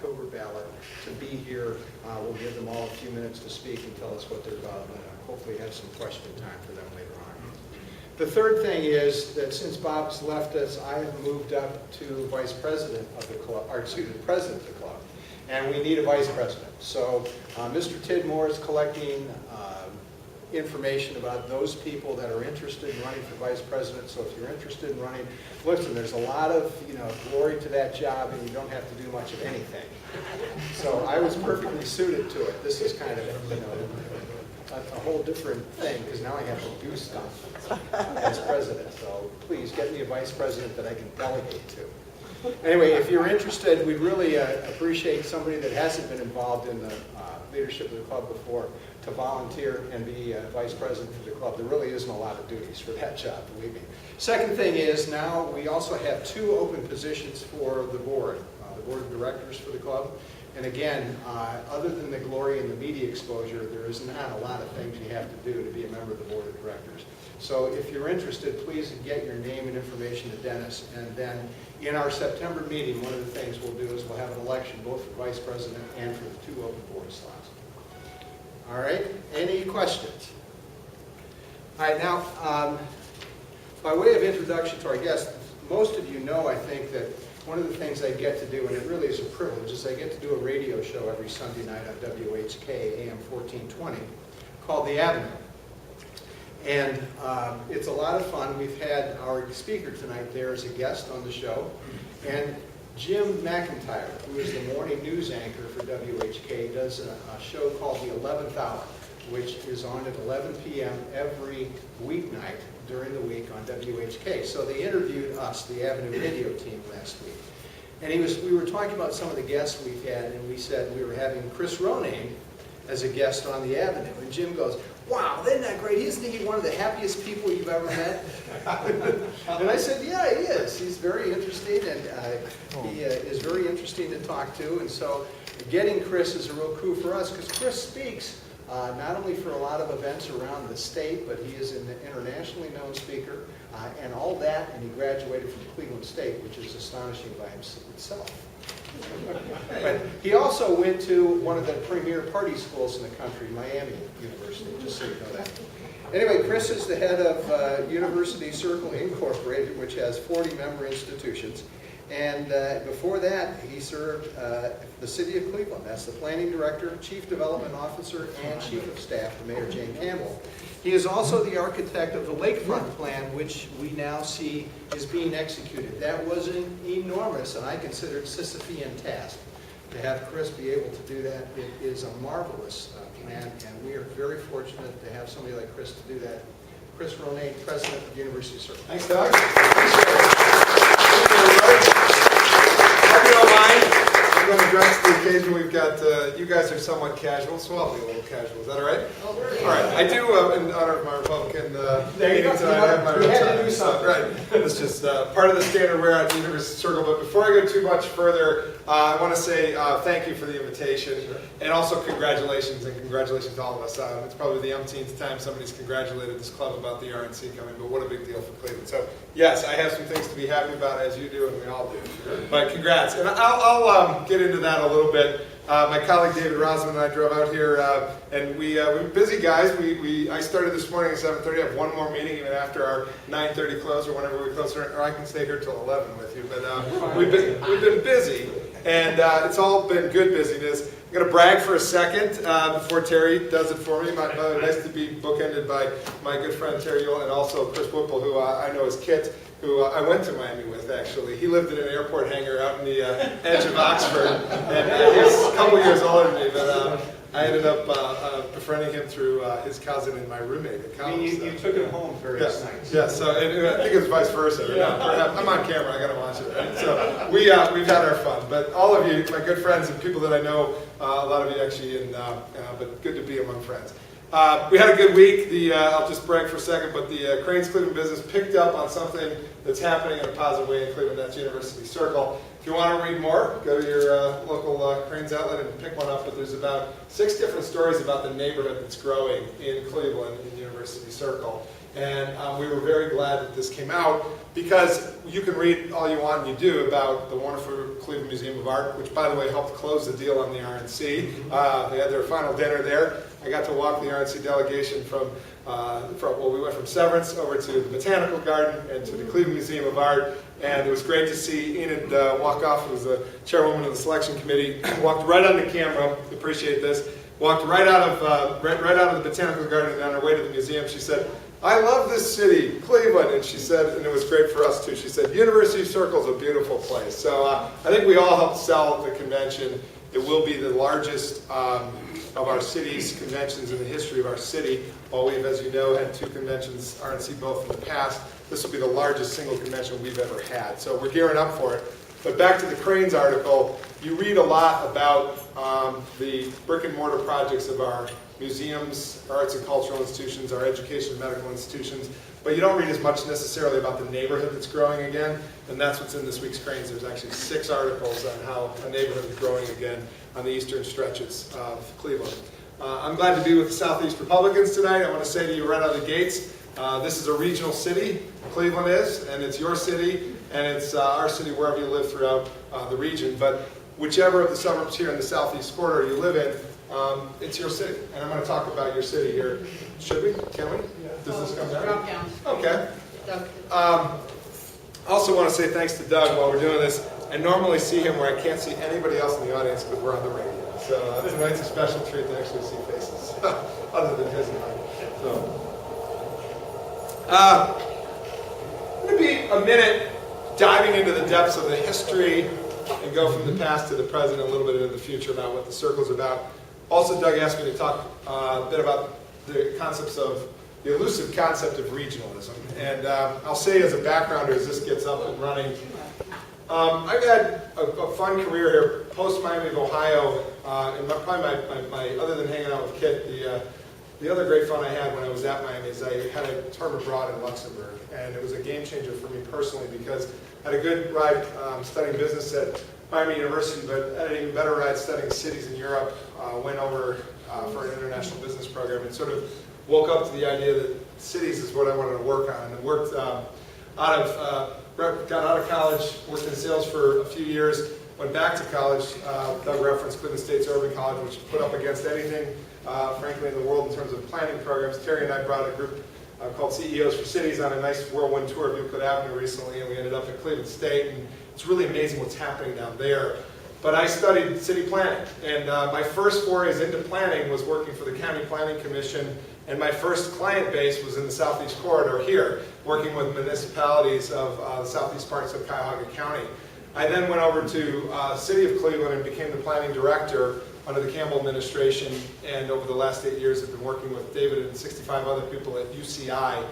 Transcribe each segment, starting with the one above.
October ballot to be here. We'll give them all a few minutes to speak and tell us what they're about, and hopefully have some question time for them later on. The third thing is that since Bob's left us, I have moved up to vice president of the club, or excuse me, president of the club, and we need a vice president. So Mr. Tidmore is collecting information about those people that are interested in running for vice president. So if you're interested in running, listen, there's a lot of glory to that job, and you don't have to do much of anything. So I was perfectly suited to it. This is kind of a whole different thing, because now I have to do stuff as president. So please get me a vice president that I can delegate to. Anyway, if you're interested, we'd really appreciate somebody that hasn't been involved in the leadership of the club before to volunteer and be vice president for the club. There really isn't a lot of duties for that job, believe me. Second thing is, now we also have 2 open positions for the board of directors for the club. And again, other than the glory and the media exposure, there is not a lot of things you have to do to be a member of the board of directors. So if you're interested, please get your name and information to Dennis. And then in our September meeting, one of the things we'll do is we'll have an election both for vice president and for the 2 open board slots. All right, any questions? All right, now, by way of introduction to our guest, most of you know, I think, that one of the things I get to do, and it really is a privilege, is I get to do a radio show every Sunday night on WHK AM 1420 called The Avenue. And it's a lot of fun. We've had our speaker tonight there as a guest on the show. And Jim McIntyre, who is the morning news anchor for WHK, does a show called The 11th Hour, which is on at 11 p.m. every weeknight during the week on WHK. So they interviewed us, the Avenue Radio team, last week. And we were talking about some of the guests we've had, and we said we were having Chris Ronayne as a guest on the Avenue. And Jim goes, "Wow, isn't that great? Isn't he one of the happiest people you've ever met?" And I said, "Yeah, he is. He's very interesting, and he is very interesting to talk to." And so getting Chris is a real coup for us, because Chris speaks not only for a lot of events around the state, but he is an internationally known speaker, and all that, and he graduated from Cleveland State, which is astonishing by itself. But he also went to one of the premier party schools in the country, Miami University, just so you know that. Anyway, Chris is the head of University Circle Incorporated, which has 40 member institutions. And before that, he served the city of Cleveland. That's the planning director, chief development officer, and chief of staff to Mayor Jane Campbell. He is also the architect of the lakefront plan, which we now see is being executed. That was an enormous, and I consider it Sisyphean task. To have Chris be able to do that, it is a marvelous plan, and we are very fortunate to have somebody like Chris to do that. Chris Ronayne, president of University Circle. Thanks, Doug. Hope you don't mind. I'm going to address the occasion. We've got, you guys are somewhat casual, so I'll be a little casual. Is that all right? All right. I do, in honor of my Republican meeting tonight, I have my real time. Right. It's just part of the standard wear at the University Circle. But before I go too much further, I want to say thank you for the invitation, and also congratulations, and congratulations to all of us. It's probably the umpteenth time somebody's congratulated this club about the RNC coming, but what a big deal for Cleveland. So yes, I have some things to be happy about, as you do, and we all do. But congrats, and I'll get into that a little bit. My colleague David Rosman and I drove out here, and we're busy guys. I started this morning at 7:30. I have one more meeting even after our 9:30 close, or whenever we close, or I can stay here till 11 with you. But we've been busy, and it's all been good busyness. I'm going to brag for a second before Terry does it for me. Nice to be bookended by my good friend Terry Yule and also Chris Whipple, who I know as Kit, who I went to Miami with, actually. He lived in an airport hangar out in the edge of Oxford, and he's a couple years older than me, but I ended up befriending him through his cousin and my roommate at college. You took him home for his nights. Yeah, so and I think it was vice versa. Yeah. No, I'm on camera, I got to watch it. Right? So we've had our fun, but all of you, my good friends and people that I know, a lot of you actually, but good to be among friends. We had a good week. I'll just brag for a second, but the Cranes Cleveland business picked up on something that's happening in a positive way in Cleveland. That's University Circle. If you want to read more, go to your local Cranes outlet and pick one up. But there's about 6 different stories about the neighborhood that's growing in Cleveland in University Circle. And we were very glad that this came out, because you can read all you want and you do about the wonderful Cleveland Museum of Art, which, by the way, helped close the deal on the RNC. They had their final dinner there. I got to walk the RNC delegation we went from Severance over to the Botanical Garden and to the Cleveland Museum of Art, and it was great to see Enid walk off, who was the chairwoman of the selection committee, walked right on the camera, appreciate this, walked right out of the Botanical Garden, and on her way to the museum, she said, "I love this city, Cleveland," and she said, and it was great for us too, she said, "University Circle is a beautiful place." So I think we all helped sell the convention. It will be the largest of our city's conventions in the history of our city. While we've, as you know, had 2 conventions, RNC both in the past, this will be the largest single convention we've ever had. So we're gearing up for it. But back to the Cranes article, you read a lot about the brick and mortar projects of our museums, arts and cultural institutions, our education and medical institutions, but you don't read as much necessarily about the neighborhood that's growing again, and that's what's in this week's Cranes. There's actually 6 articles on how a neighborhood is growing again on the eastern stretches of Cleveland. I'm glad to be with the Southeast Republicans tonight. I want to say to you right out of the gates, this is a regional city, Cleveland is, and it's your city, and it's our city wherever you live throughout the region. But whichever of the suburbs here in the Southeast corridor you live in, it's your city. And I'm going to talk about your city here. Should we? Can we? Does this come down? Drop down. Okay. Also want to say thanks to Doug while we're doing this. I normally see him where I can't see anybody else in the audience because we're on the radio. So tonight's a special treat to actually see faces, other than his and mine. So, I'm going to be a minute diving into the depths of the history and go from the past to the present, a little bit into the future about what the circle's about. Also, Doug asked me to talk a bit about the concepts of the elusive concept of regionalism. And I'll say as a backgrounder, as this gets up and running, I've had a fun career here, post-Miami of Ohio, and probably my other than hanging out with Kit, the other great fun I had when I was at Miami is I had a term abroad in Luxembourg, and it was a game changer for me personally because I had a good ride studying business at Miami University, but I had an even better ride studying cities in Europe, went over for an international business program, and sort of woke up to the idea that cities is what I wanted to work on, and worked got out of college, worked in sales for a few years, went back to college. Doug referenced Cleveland State's Urban College, which put up against anything, frankly, in the world in terms of planning programs. Terry and I brought a group called CEOs for Cities on a nice whirlwind tour of Euclid Avenue recently, and we ended up at Cleveland State, and it's really amazing what's happening down there. But I studied city planning, and my first forays into planning was working for the County Planning Commission, and my first client base was in the Southeast Corridor here, working with municipalities of the southeast parts of Cuyahoga County. I then went over to the city of Cleveland and became the planning director under the Campbell administration, and over the last 8 years have been working with David and 65 other people at UCI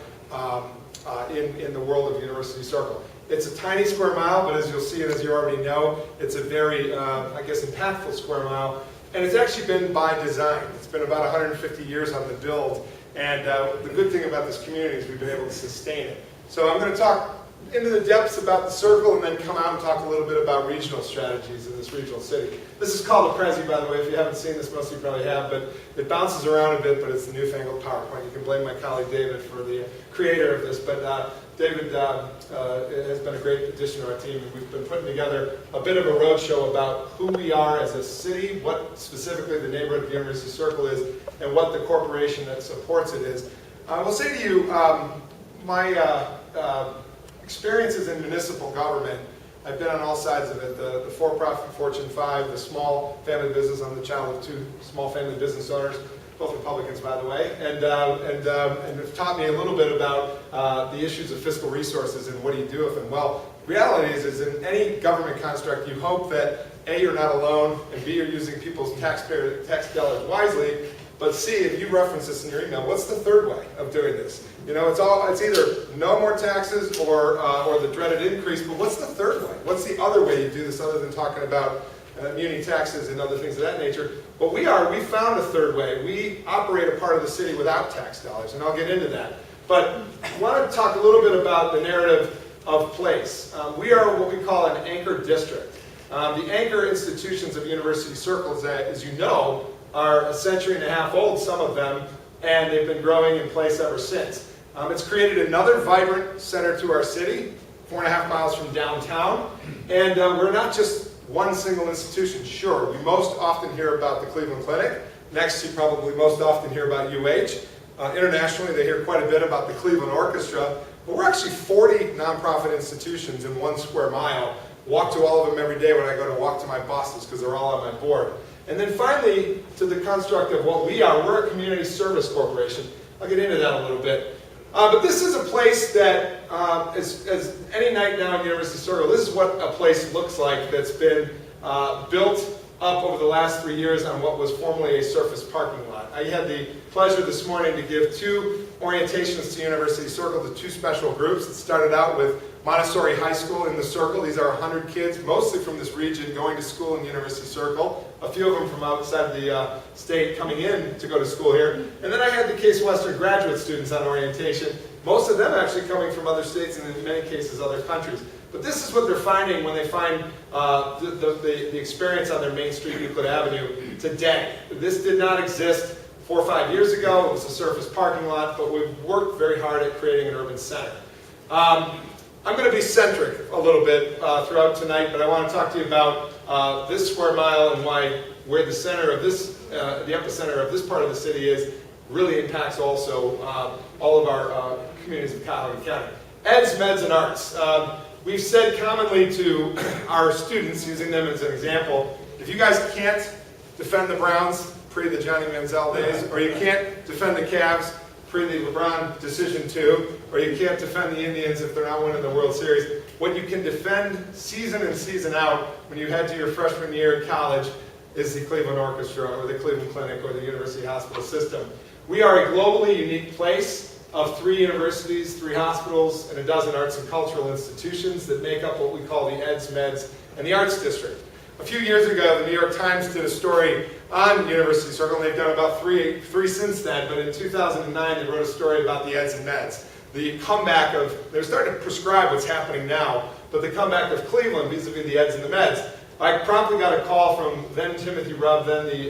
in the world of University Circle. It's a tiny square mile, but as you'll see and as you already know, it's a very, I guess, impactful square mile. And it's actually been by design. It's been about 150 years on the build. And the good thing about this community is we've been able to sustain it. So I'm going to talk into the depths about the circle and then come out and talk a little bit about regional strategies in this regional city. This is called a Prezi, by the way. If you haven't seen this, most of you probably have, but it bounces around a bit, but it's the newfangled PowerPoint. You can blame my colleague David for the creator of this, but David has been a great addition to our team, and we've been putting together a bit of a roadshow about who we are as a city, what specifically the neighborhood of the University Circle is, and what the corporation that supports it is. I will say to you, my experiences in municipal government, I've been on all sides of it, the for-profit Fortune 5, the small family business. I'm the child of 2 small family business owners, both Republicans, by the way, and have taught me a little bit about the issues of fiscal resources and what do you do with them. Well, reality is in any government construct, you hope that A, you're not alone, and B, you're using people's tax dollars wisely, but C, if you reference this in your email, what's the third way of doing this? You know, it's either no more taxes or the dreaded increase, but what's the third way? What's the other way you do this other than talking about muni taxes and other things of that nature? What we found a third way. We operate a part of the city without tax dollars, and I'll get into that. But I want to talk a little bit about the narrative of place. We are what we call an anchor district. The anchor institutions of University Circles, as you know, are a century and a half old, some of them, and they've been growing in place ever since. It's created another vibrant center to our city, 4.5 miles from downtown. And we're not just one single institution. Sure, we most often hear about the Cleveland Clinic. Next, you probably most often hear about UH. Internationally, they hear quite a bit about the Cleveland Orchestra. But we're actually 40 nonprofit institutions in 1 square mile. Walk to all of them every day when I go to walk to my bosses because they're all on my board. And then finally, to the construct of what we are, we're a community service corporation. I'll get into that a little bit. But this is a place that, as any night now in University Circle, this is what a place looks like that's been built up over the last 3 years on what was formerly a surface parking lot. I had the pleasure this morning to give 2 orientations to University Circle to 2 special groups. It started out with Montessori High School in the Circle. These are 100 kids, mostly from this region, going to school in University Circle. A few of them from outside the state coming in to go to school here. And then I had the Case Western graduate students on orientation, most of them actually coming from other states and in many cases other countries. But this is what they're finding when they find the experience on their Main Street Euclid Avenue today. This did not exist 4 or 5 years ago. It was a surface parking lot, but we've worked very hard at creating an urban center. I'm going to be centric a little bit throughout tonight, but I want to talk to you about this square mile and where the center of this, the epicenter of this part of the city is, really impacts also all of our communities of Cuyahoga County. Eds, Meds, and Arts. We've said commonly to our students, using them as an example, if you guys can't defend the Browns pre the Johnny Manziel days, or you can't defend the Cavs pre the LeBron decision too, or you can't defend the Indians if they're not winning the World Series, what you can defend season in, season out when you head to your freshman year in college is the Cleveland Orchestra or the Cleveland Clinic or the University Hospital System. We are a globally unique place of 3 universities, 3 hospitals, and a dozen arts and cultural institutions that make up what we call the Eds, Meds, and the Arts District. A few years ago, the New York Times did a story on University Circle, and they've done about three since then, but in 2009 they wrote a story about the Eds and Meds. The comeback of, they're starting to prescribe what's happening now, but the comeback of Cleveland vis-a-vis the Eds and the Meds. I promptly got a call from then Timothy Rubb, then the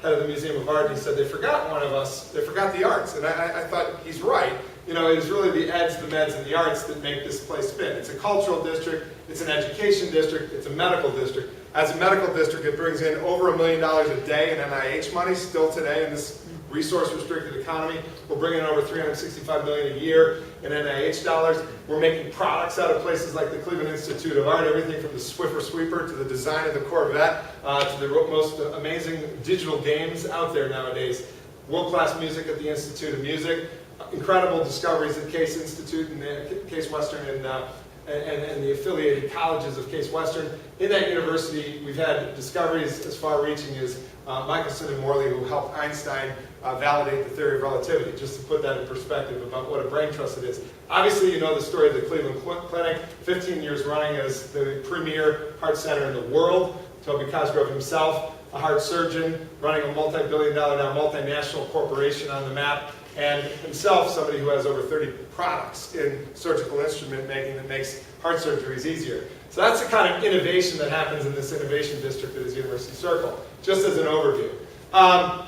head of the Museum of Art, and he said they forgot one of us, they forgot the arts. And I thought, he's right. You know, it is really the Eds, the Meds, and the arts that make this place fit. It's a cultural district, it's an education district, it's a medical district. As a medical district, it brings in over $1 million a day in NIH money still today in this resource-restricted economy. We're bringing in over $365 million a year in NIH dollars. We're making products out of places like the Cleveland Institute of Art, everything from the Swiffer Sweeper to the design of the Corvette to the most amazing digital games out there nowadays. World-class music at the Institute of Music, incredible discoveries at Case Institute and Case Western and the affiliated colleges of Case Western. In that university, we've had discoveries as far-reaching as Michelson and Morley, who helped Einstein validate the theory of relativity, just to put that in perspective about what a brain trust it is. Obviously, you know the story of the Cleveland Clinic, 15 years running as the premier heart center in the world. Toby Cosgrove himself, a heart surgeon, running a multi-billion-dollar, now multinational corporation on the map, and himself somebody who has over 30 products in surgical instrument making that makes heart surgeries easier. So that's the kind of innovation that happens in this innovation district that is University Circle, just as an overview.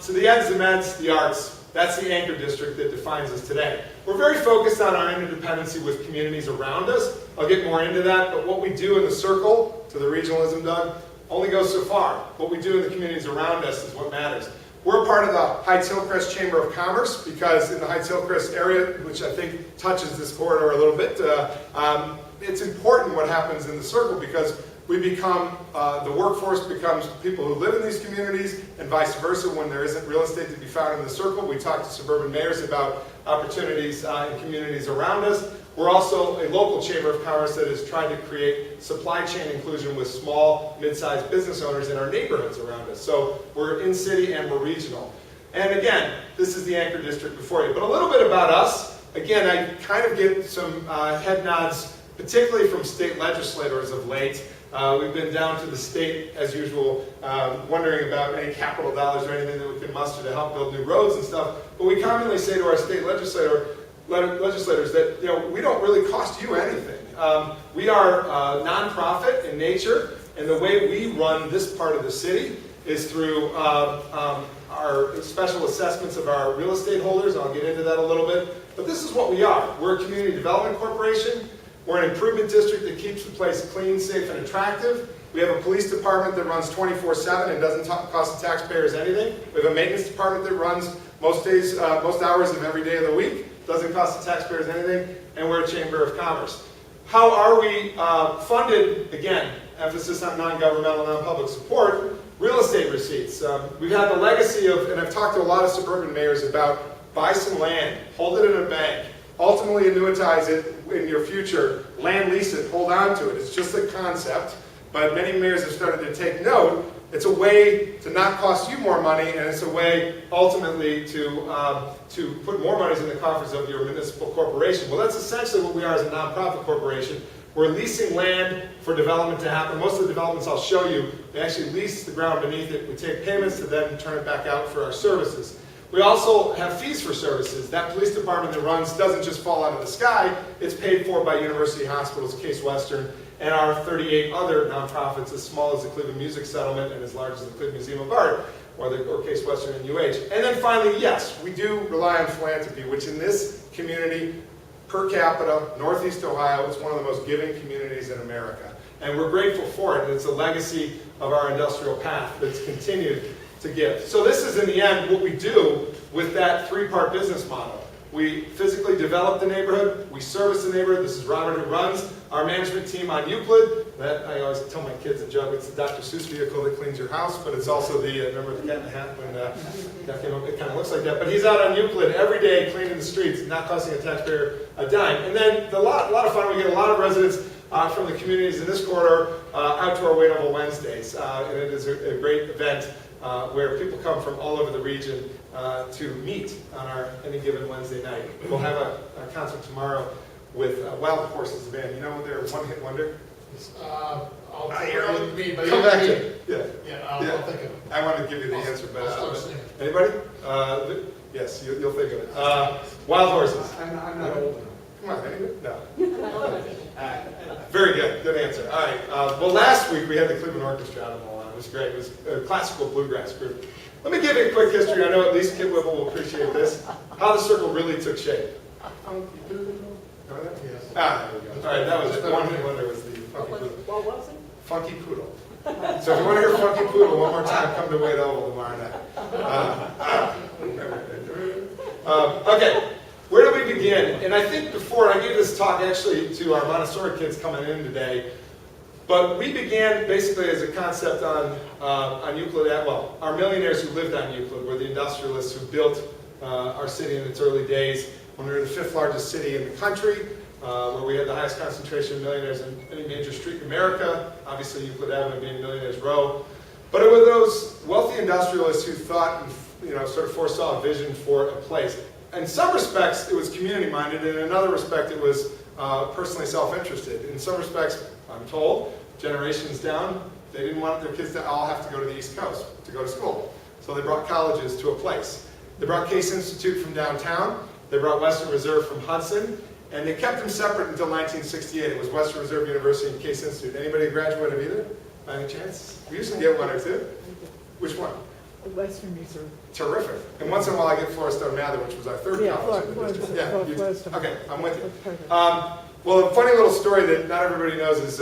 So the Eds, the Meds, the Arts, that's the anchor district that defines us today. We're very focused on our interdependency with communities around us. I'll get more into that, but what we do in the Circle, to the regionalism, Doug, only goes so far. What we do in the communities around us is what matters. We're a part of the Heights-Hillcrest Chamber of Commerce because in the Heights-Hillcrest area, which I think touches this corridor a little bit, it's important what happens in the Circle because we become, the workforce becomes people who live in these communities and vice versa. When there isn't real estate to be found in the Circle, we talk to suburban mayors about opportunities in communities around us. We're also a local chamber of commerce that is trying to create supply chain inclusion with small, mid-sized business owners in our neighborhoods around us. So we're in-city and we're regional. And again, this is the anchor district before you. But a little bit about us. Again, I kind of get some head nods, particularly from state legislators of late. We've been down to the state, as usual, wondering about any capital dollars or anything that we can muster to help build new roads and stuff. But we commonly say to our state legislators that we don't really cost you anything. We are nonprofit in nature, and the way we run this part of the city is through our special assessments of our real estate holders. I'll get into that a little bit. But this is what we are. We're a community development corporation. We're an improvement district that keeps the place clean, safe, and attractive. We have a police department that runs 24/7 and doesn't cost the taxpayers anything. We have a maintenance department that runs most days, most hours of every day of the week. Doesn't cost the taxpayers anything. And we're a chamber of commerce. How are we funded? Again, emphasis on non-governmental, non-public support. Real estate receipts. We've had the legacy of, and I've talked to a lot of suburban mayors about, buy some land, hold it in a bank, ultimately annuitize it in your future, land lease it, hold on to it. It's just a concept, but many mayors have started to take note. It's a way to not cost you more money, and it's a way ultimately to put more monies in the coffers of your municipal corporation. Well, that's essentially what we are as a nonprofit corporation. We're leasing land for development to happen. Most of the developments I'll show you, we actually lease the ground beneath it. We take payments to then turn it back out for our services. We also have fees for services. That police department that runs doesn't just fall out of the sky. It's paid for by university hospitals, Case Western, and our 38 other nonprofits, as small as the Cleveland Music Settlement and as large as the Cleveland Museum of Art, or Case Western and UH. And then finally, yes, we do rely on philanthropy, which in this community, per capita, Northeast Ohio, is one of the most giving communities in America. And we're grateful for it, and it's a legacy of our industrial path that's continued to give. So this is, in the end, what we do with that three-part business model. We physically develop the neighborhood, we service the neighborhood. This is Robert who runs our management team on Euclid. That, I always tell my kids a joke, it's the Dr. Seuss vehicle that cleans your house, but it's also the, remember the Cat in the Hat when that came up, it kind of looks like that. But he's out on Euclid every day cleaning the streets, not costing a taxpayer a dime. And then a lot of fun, we get a lot of residents from the communities in this corridor out to our Wait Novel Wednesdays. And it is a great event where people come from all over the region to meet on our any given Wednesday night. We'll have a concert tomorrow with Wild Horses Band. You know they're a one-hit wonder? I'll think Come back to it. Yeah. I'll think of it. I want to give you the answer, but I'll start anybody? Yes, you'll think of it. Wild Horses. I'm not old enough. Come on, anybody? No. Very good. Good answer. All right. Well, last week we had the Cleveland Orchestra out on the line. It was great. It was a classical bluegrass group. Let me give you a quick history. I know at least Kid Whipple will appreciate this. How the circle really took shape. Remember that? Yes. Ah, there we go. All right, that was it. One hit wonder was the Funky Poodle. What was it? Funky Poodle. So if you want to hear Funky Poodle one more time, come to Wade Oval tomorrow night. Okay, where do we begin? And I think before I gave this talk actually to our Montessori kids coming in today, but we began basically as a concept on Euclid. Well, our millionaires who lived on Euclid were the industrialists who built our city in its early days when we were the 5th largest city in the country, where we had the highest concentration of millionaires in any major street in America, obviously Euclid Avenue being Millionaires Row. But it were those wealthy industrialists who thought and sort of foresaw a vision for a place. In some respects, it was community-minded, and in another respect, it was personally self-interested. In some respects, I'm told, generations down, they didn't want their kids to all have to go to the East Coast to go to school. So they brought colleges to a place. They brought Case Institute from downtown. They brought Western Reserve from Hudson. And they kept them separate until 1968. It was Western Reserve University and Case Institute. Anybody graduate of either, by any chance? We used to get one or two. Which one? Western Reserve. Terrific. And once in a while I get Floristone Mather, which was our third college in the district. Floristone. Okay, I'm with you. Well, a funny little story that not everybody knows is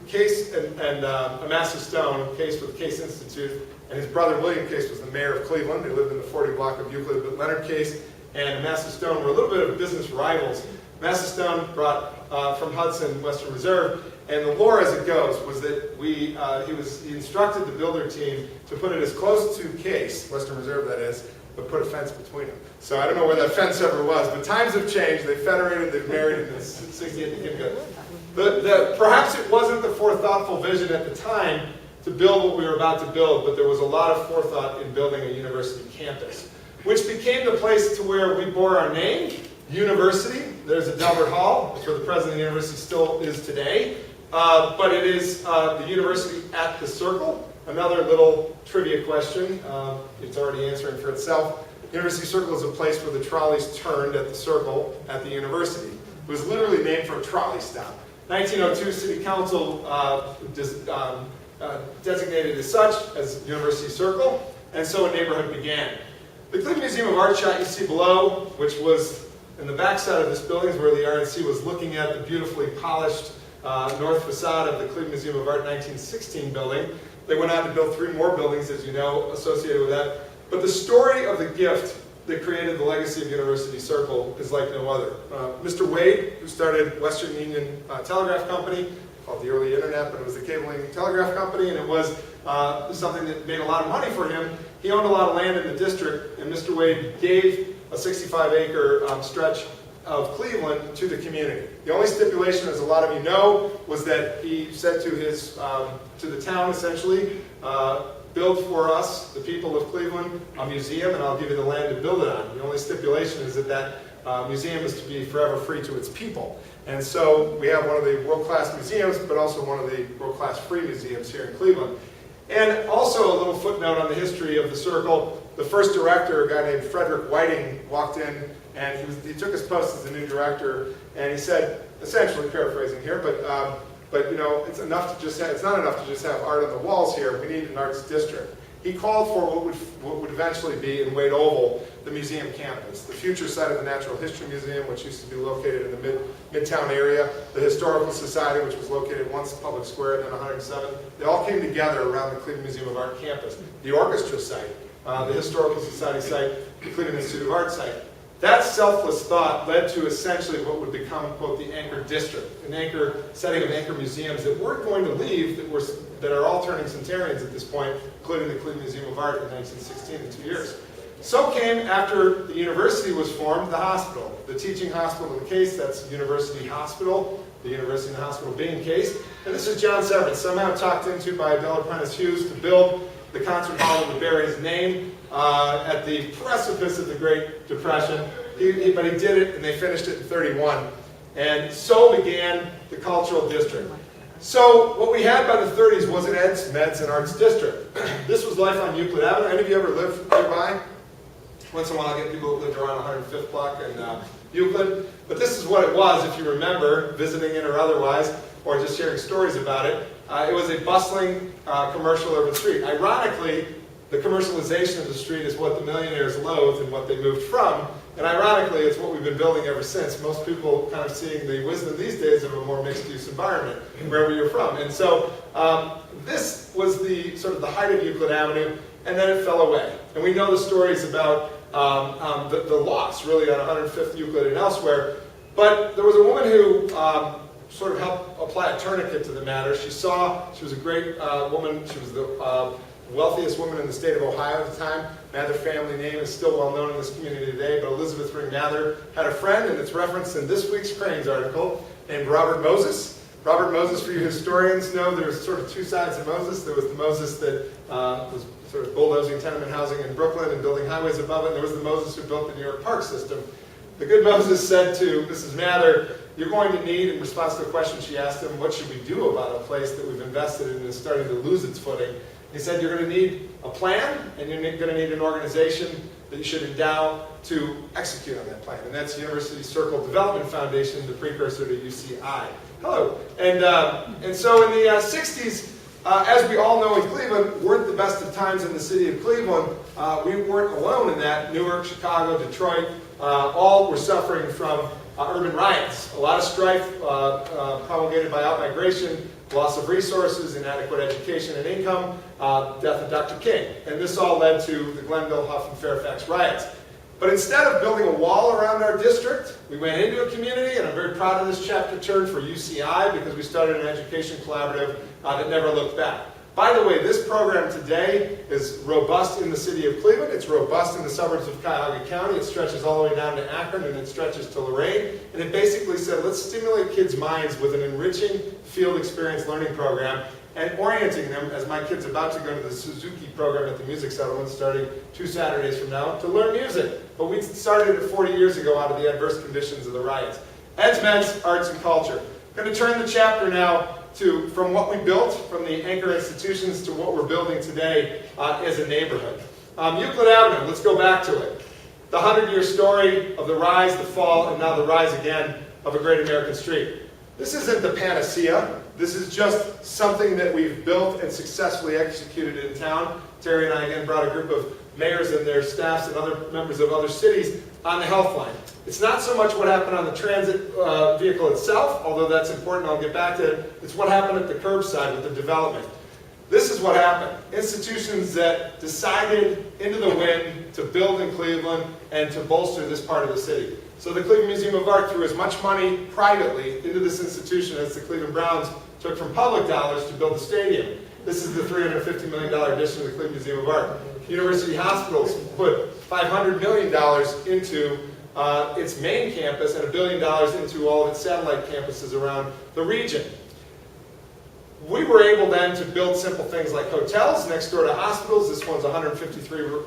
Case and Master Stone, Case with the Case Institute, and his brother William Case was the mayor of Cleveland. They lived in the 40 block of Euclid, but Leonard Case and Master Stone were a little bit of business rivals. Master Stone brought from Hudson Western Reserve, and the lore as it goes was that he instructed the builder team to put it as close to Case, Western Reserve that is, but put a fence between them. So I don't know where that fence ever was, but times have changed. They federated, they've married, and in 68 became good. Perhaps it wasn't the forethoughtful vision at the time to build what we were about to build, but there was a lot of forethought in building a university campus, which became the place to where we bore our name, University. There's a Delbert Hall. That's where the president of the university still is today. But it is the university at the Circle. Another little trivia question. It's already answering for itself. University Circle is a place where the trolleys turned at the Circle at the university. It was literally named for a trolley stop. 1902 City Council designated as such, as University Circle, and so a neighborhood began. The Cleveland Museum of Art shot you see below, which was in the backside of this building, is where the RNC was looking at the beautifully polished north facade of the Cleveland Museum of Art 1916 building. They went on to build 3 more buildings, as you know, associated with that. But the story of the gift that created the legacy of University Circle is like no other. Mr. Wade, who started Western Union Telegraph Company, called the early internet, but it was the cabling telegraph company, and it was something that made a lot of money for him. He owned a lot of land in the district, and Mr. Wade gave a 65-acre stretch of Cleveland to the community. The only stipulation, as a lot of you know, was that he said to his to the town, essentially, build for us, the people of Cleveland, a museum, and I'll give you the land to build it on. The only stipulation is that that museum is to be forever free to its people. And so we have one of the world-class museums, but also one of the world-class free museums here in Cleveland. And also a little footnote on the history of the Circle. The first director, a guy named Frederick Whiting, walked in, and he took his post as the new director, and he said, essentially paraphrasing here, but you know, it's not enough to just have art on the walls here. We need an arts district. He called for what would eventually be in Wade Oval, the museum campus, the future site of the Natural History Museum, which used to be located in the Midtown area, the Historical Society, which was located once Public Square, then 107. They all came together around the Cleveland Museum of Art campus. The orchestra site, the Historical Society site, the Cleveland Institute of Art site. That selfless thought led to essentially what would become, quote, the anchor district, an anchor setting of anchor museums that weren't going to leave, that are all turning centenarians at this point, including the Cleveland Museum of Art in 1916 in 2 years. So came, after the university was formed, the hospital. The teaching hospital in Case, that's University Hospital, the University and the Hospital being Case. And this is John Severance, somehow talked into by Bella Prentice Hughes to build the concert hall that would bear his name at the precipice of the Great Depression. But he did it, and they finished it in 31. And so began the cultural district. So what we had by the 30s was an Eds, Meds, and Arts district. This was life on Euclid Avenue. Any of you ever lived nearby? Once in a while I get people who lived around 105th block and Euclid. But this is what it was, if you remember, visiting it or otherwise, or just hearing stories about it. It was a bustling commercial urban street. Ironically, the commercialization of the street is what the millionaires loathed and what they moved from. And ironically, it's what we've been building ever since. Most people kind of seeing the wisdom these days of a more mixed-use environment, wherever you're from. And so this was the sort of the height of Euclid Avenue, and then it fell away. And we know the stories about the loss, really, on 105th Euclid and elsewhere. But there was a woman who sort of helped apply a tourniquet to the matter. She was a great woman. She was the wealthiest woman in the state of Ohio at the time. Mather family name is still well known in this community today, but Elizabeth Ring Mather had a friend, and it's referenced in this week's Cranes article, named Robert Moses. Robert Moses, for you historians, know there's sort of two sides of Moses. There was the Moses that was sort of bulldozing tenement housing in Brooklyn and building highways above it, and there was the Moses who built the New York Park system. The good Moses said to Mrs. Mather, you're going to need, in response to a question she asked him, what should we do about a place that we've invested in and is starting to lose its footing? He said, you're going to need a plan, and you're going to need an organization that you should endow to execute on that plan. And that's University Circle Development Foundation, the precursor to UCI. Hello. And so in the 60s, as we all know in Cleveland, weren't the best of times in the city of Cleveland. We weren't alone in that. Newark, Chicago, Detroit, all were suffering from urban riots. A lot of strife promulgated by outmigration, loss of resources, inadequate education and income, death of Dr. King. And this all led to the Glenville, Huff, and Fairfax riots. But instead of building a wall around our district, we went into a community, and I'm very proud of this chapter turn for UCI because we started an education collaborative that never looked back. By the way, this program today is robust in the city of Cleveland. It's robust in the suburbs of Cuyahoga County. It stretches all the way down to Akron, and it stretches to Lorain. And it basically said, let's stimulate kids' minds with an enriching field experience learning program and orienting them, as my kid's about to go to the Suzuki program at the Music Settlement starting 2 Saturdays from now, to learn music. But we started it 40 years ago out of the adverse conditions of the riots. Eds, Meds, Arts, and Culture. I'm going to turn the chapter now from what we built, from the anchor institutions, to what we're building today as a neighborhood. Euclid Avenue, let's go back to it. The 100-year story of the rise, the fall, and now the rise again of a great American street. This isn't the panacea. This is just something that we've built and successfully executed in town. Terry and I again brought a group of mayors and their staffs and other members of other cities on the health line. It's not so much what happened on the transit vehicle itself, although that's important, I'll get back to it. It's what happened at the curbside with the development. This is what happened. Institutions that decided into the wind to build in Cleveland and to bolster this part of the city. So the Cleveland Museum of Art threw as much money privately into this institution as the Cleveland Browns took from public dollars to build the stadium. This is the $350 million addition to the Cleveland Museum of Art. University Hospitals put $500 million into its main campus and $1 billion into all of its satellite campuses around the region. We were able then to build simple things like hotels next door to hospitals. This one's 153 room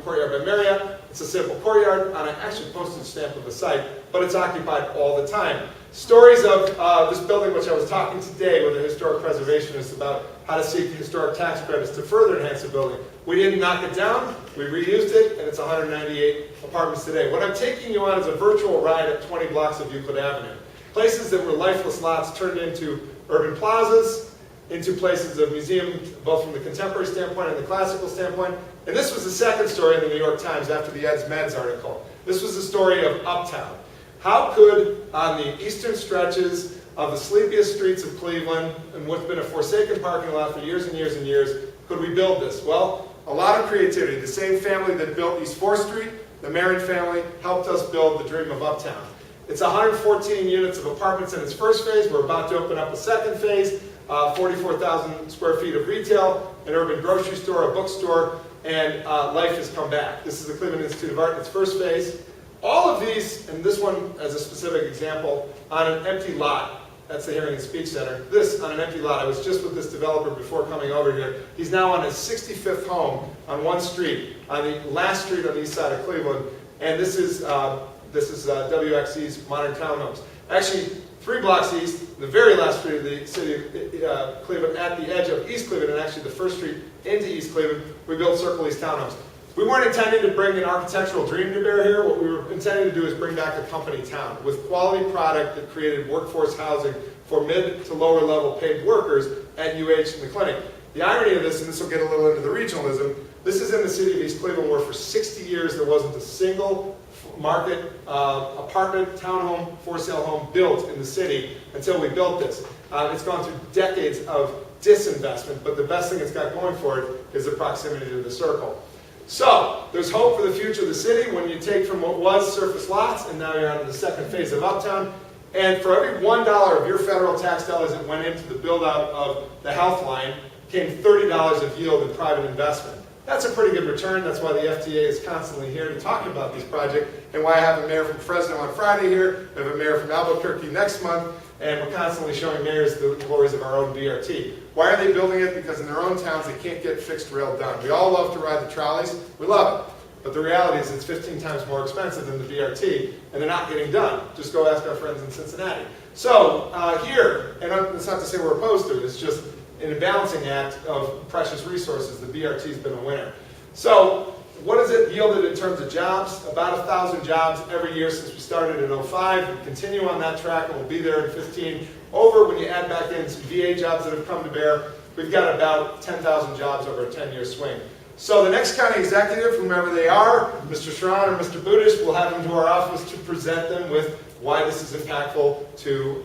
courtyard by Marriott. It's a simple courtyard on an actually postage stamp of a site, but it's occupied all the time. Stories of this building, which I was talking today with a historic preservationist about how to seek historic tax credits to further enhance the building. We didn't knock it down, we reused it, and it's 198 apartments today. What I'm taking you on is a virtual ride at 20 blocks of Euclid Avenue. Places that were lifeless lots turned into urban plazas, into places of museum, both from the contemporary standpoint and the classical standpoint. And this was the second story in the New York Times after the Eds Meds article. This was the story of Uptown. How could, on the eastern stretches of the sleepiest streets of Cleveland, and what's been a forsaken parking lot for years and years and years, could we build this? Well, a lot of creativity. The same family that built East 4th Street, the Marion family, helped us build the dream of Uptown. It's 114 units of apartments in its first phase. We're about to open up a second phase, 44,000 square feet of retail, an urban grocery store, a bookstore, and life has come back. This is the Cleveland Institute of Art in its first phase. All of these, and this one as a specific example, on an empty lot. That's the Hearing and Speech Center. This on an empty lot. I was just with this developer before coming over here. He's now on his 65th home on one street, on the last street on the east side of Cleveland. And this is WXE's Modern Townhomes. Actually, 3 blocks east, the very last street of the city of Cleveland, at the edge of East Cleveland, and actually the first street into East Cleveland, we built Circle East Townhomes. We weren't intending to bring an architectural dream to bear here. What we were intending to do is bring back a company town with quality product that created workforce housing for mid to lower level paid workers at UH and the clinic. The irony of this, and this will get a little into the regionalism, this is in the city of East Cleveland where for 60 years there wasn't a single market apartment, townhome, for sale home built in the city until we built this. It's gone through decades of disinvestment, but the best thing it's got going for it is the proximity to the Circle. So, there's hope for the future of the city when you take from what was surface lots, and now you're on the second phase of Uptown, and for every $1 of your federal tax dollars that went into the build-out of the health line, came $30 of yield in private investment. That's a pretty good return. That's why the FDA is constantly here to talk about these projects, and why I have a mayor from Fresno on Friday here, I have a mayor from Albuquerque next month, and we're constantly showing mayors the glories of our own BRT. Why are they building it? Because in their own towns they can't get fixed rail done. We all love to ride the trolleys. We love it. But the reality is it's 15 times more expensive than the BRT, and they're not getting done. Just go ask our friends in Cincinnati. So here, and it's not to say we're opposed to it, it's just in a balancing act of precious resources, the BRT's been a winner. So what has it yielded in terms of jobs? About 1,000 jobs every year since we started in 05. We continue on that track, and we'll be there in 15. Over, when you add back in some VA jobs that have come to bear, we've got about 10,000 jobs over a 10-year swing. So the next county executive, whomever they are, Mr. Sharon or Mr. Budish, we'll have them to our office to present them with why this is impactful to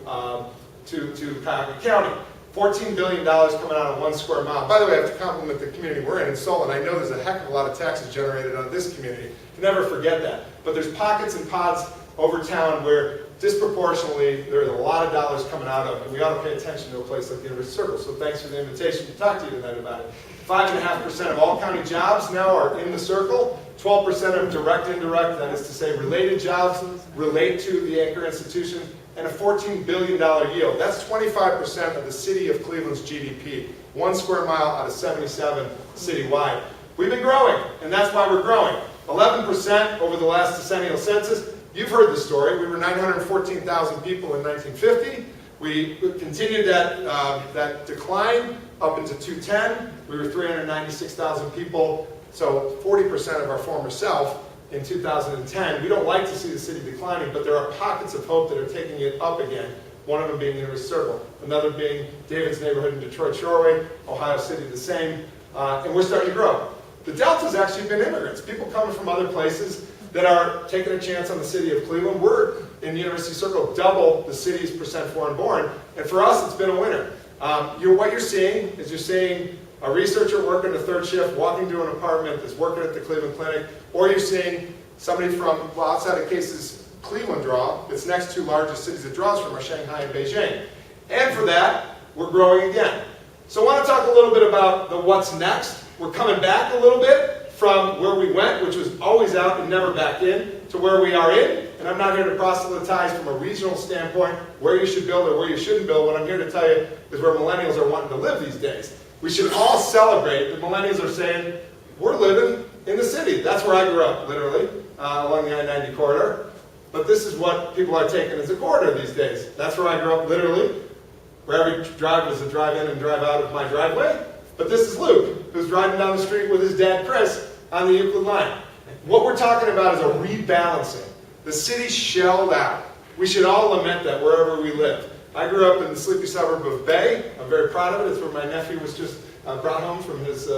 Cuyahoga County. $14 billion coming out of 1 square mile. By the way, I have to compliment the community we're in Solon. I know there's a heck of a lot of taxes generated on this community. You can never forget that. But there's pockets and pods over town where disproportionately there's a lot of dollars coming out of, and we ought to pay attention to a place like the University Circle. So thanks for the invitation to talk to you tonight about it. 5.5% of all county jobs now are in the Circle. 12% of direct, indirect, that is to say related jobs, relate to the anchor institution, and a $14 billion yield. That's 25% of the city of Cleveland's GDP. 1 square mile out of 77 citywide. We've been growing, and that's why we're growing. 11% over the last decennial census. You've heard the story. We were 914,000 people in 1950. We continued that decline up into 2010. We were 396,000 people, so 40% of our former self in 2010. We don't like to see the city declining, but there are pockets of hope that are taking it up again. one of them being University Circle, another being David's neighborhood in Detroit Shoreway, Ohio City the same, and we're starting to grow. The Delta's actually been immigrants, people coming from other places that are taking a chance on the city of Cleveland. We're in University Circle double the city's percent foreign born, and for us it's been a winner. What you're seeing is you're seeing a researcher working the third shift, walking to an apartment that's working at the Cleveland Clinic, or you're seeing somebody from, well, outside of Case's Cleveland draw, its next two largest cities it draws from are Shanghai and Beijing. And for that, we're growing again. So I want to talk a little bit about the what's next. We're coming back a little bit from where we went, which was always out and never back in, to where we are in. And I'm not here to proselytize from a regional standpoint where you should build or where you shouldn't build. What I'm here to tell you is where millennials are wanting to live these days. We should all celebrate that millennials are saying, we're living in the city. That's where I grew up, literally, along the I-90 corridor. But this is what people are taking as a corridor these days. That's where I grew up, literally, where every drive was a drive in and drive out of my driveway. But this is Luke, who's driving down the street with his dad, Chris, on the Euclid line. What we're talking about is a rebalancing. The city's shelled out. We should all lament that wherever we live. I grew up in the sleepy suburb of Bay. I'm very proud of it. It's where my nephew was just brought home from his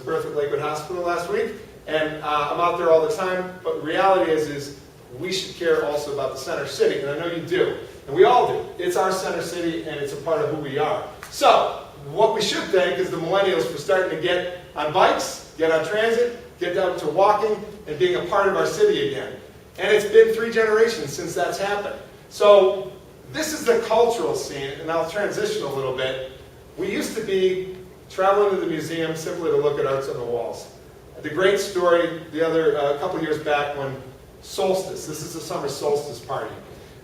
birth at Lakewood Hospital last week. And I'm out there all the time. But the reality is we should care also about the center city. And I know you do. And we all do. It's our center city, and it's a part of who we are. So what we should thank is the millennials for starting to get on bikes, get on transit, get down to walking, and being a part of our city again. And it's been 3 generations since that's happened. So this is the cultural scene, and I'll transition a little bit. We used to be traveling to the museum simply to look at arts on the walls. The great story a couple years back when Solstice, this is the summer solstice party.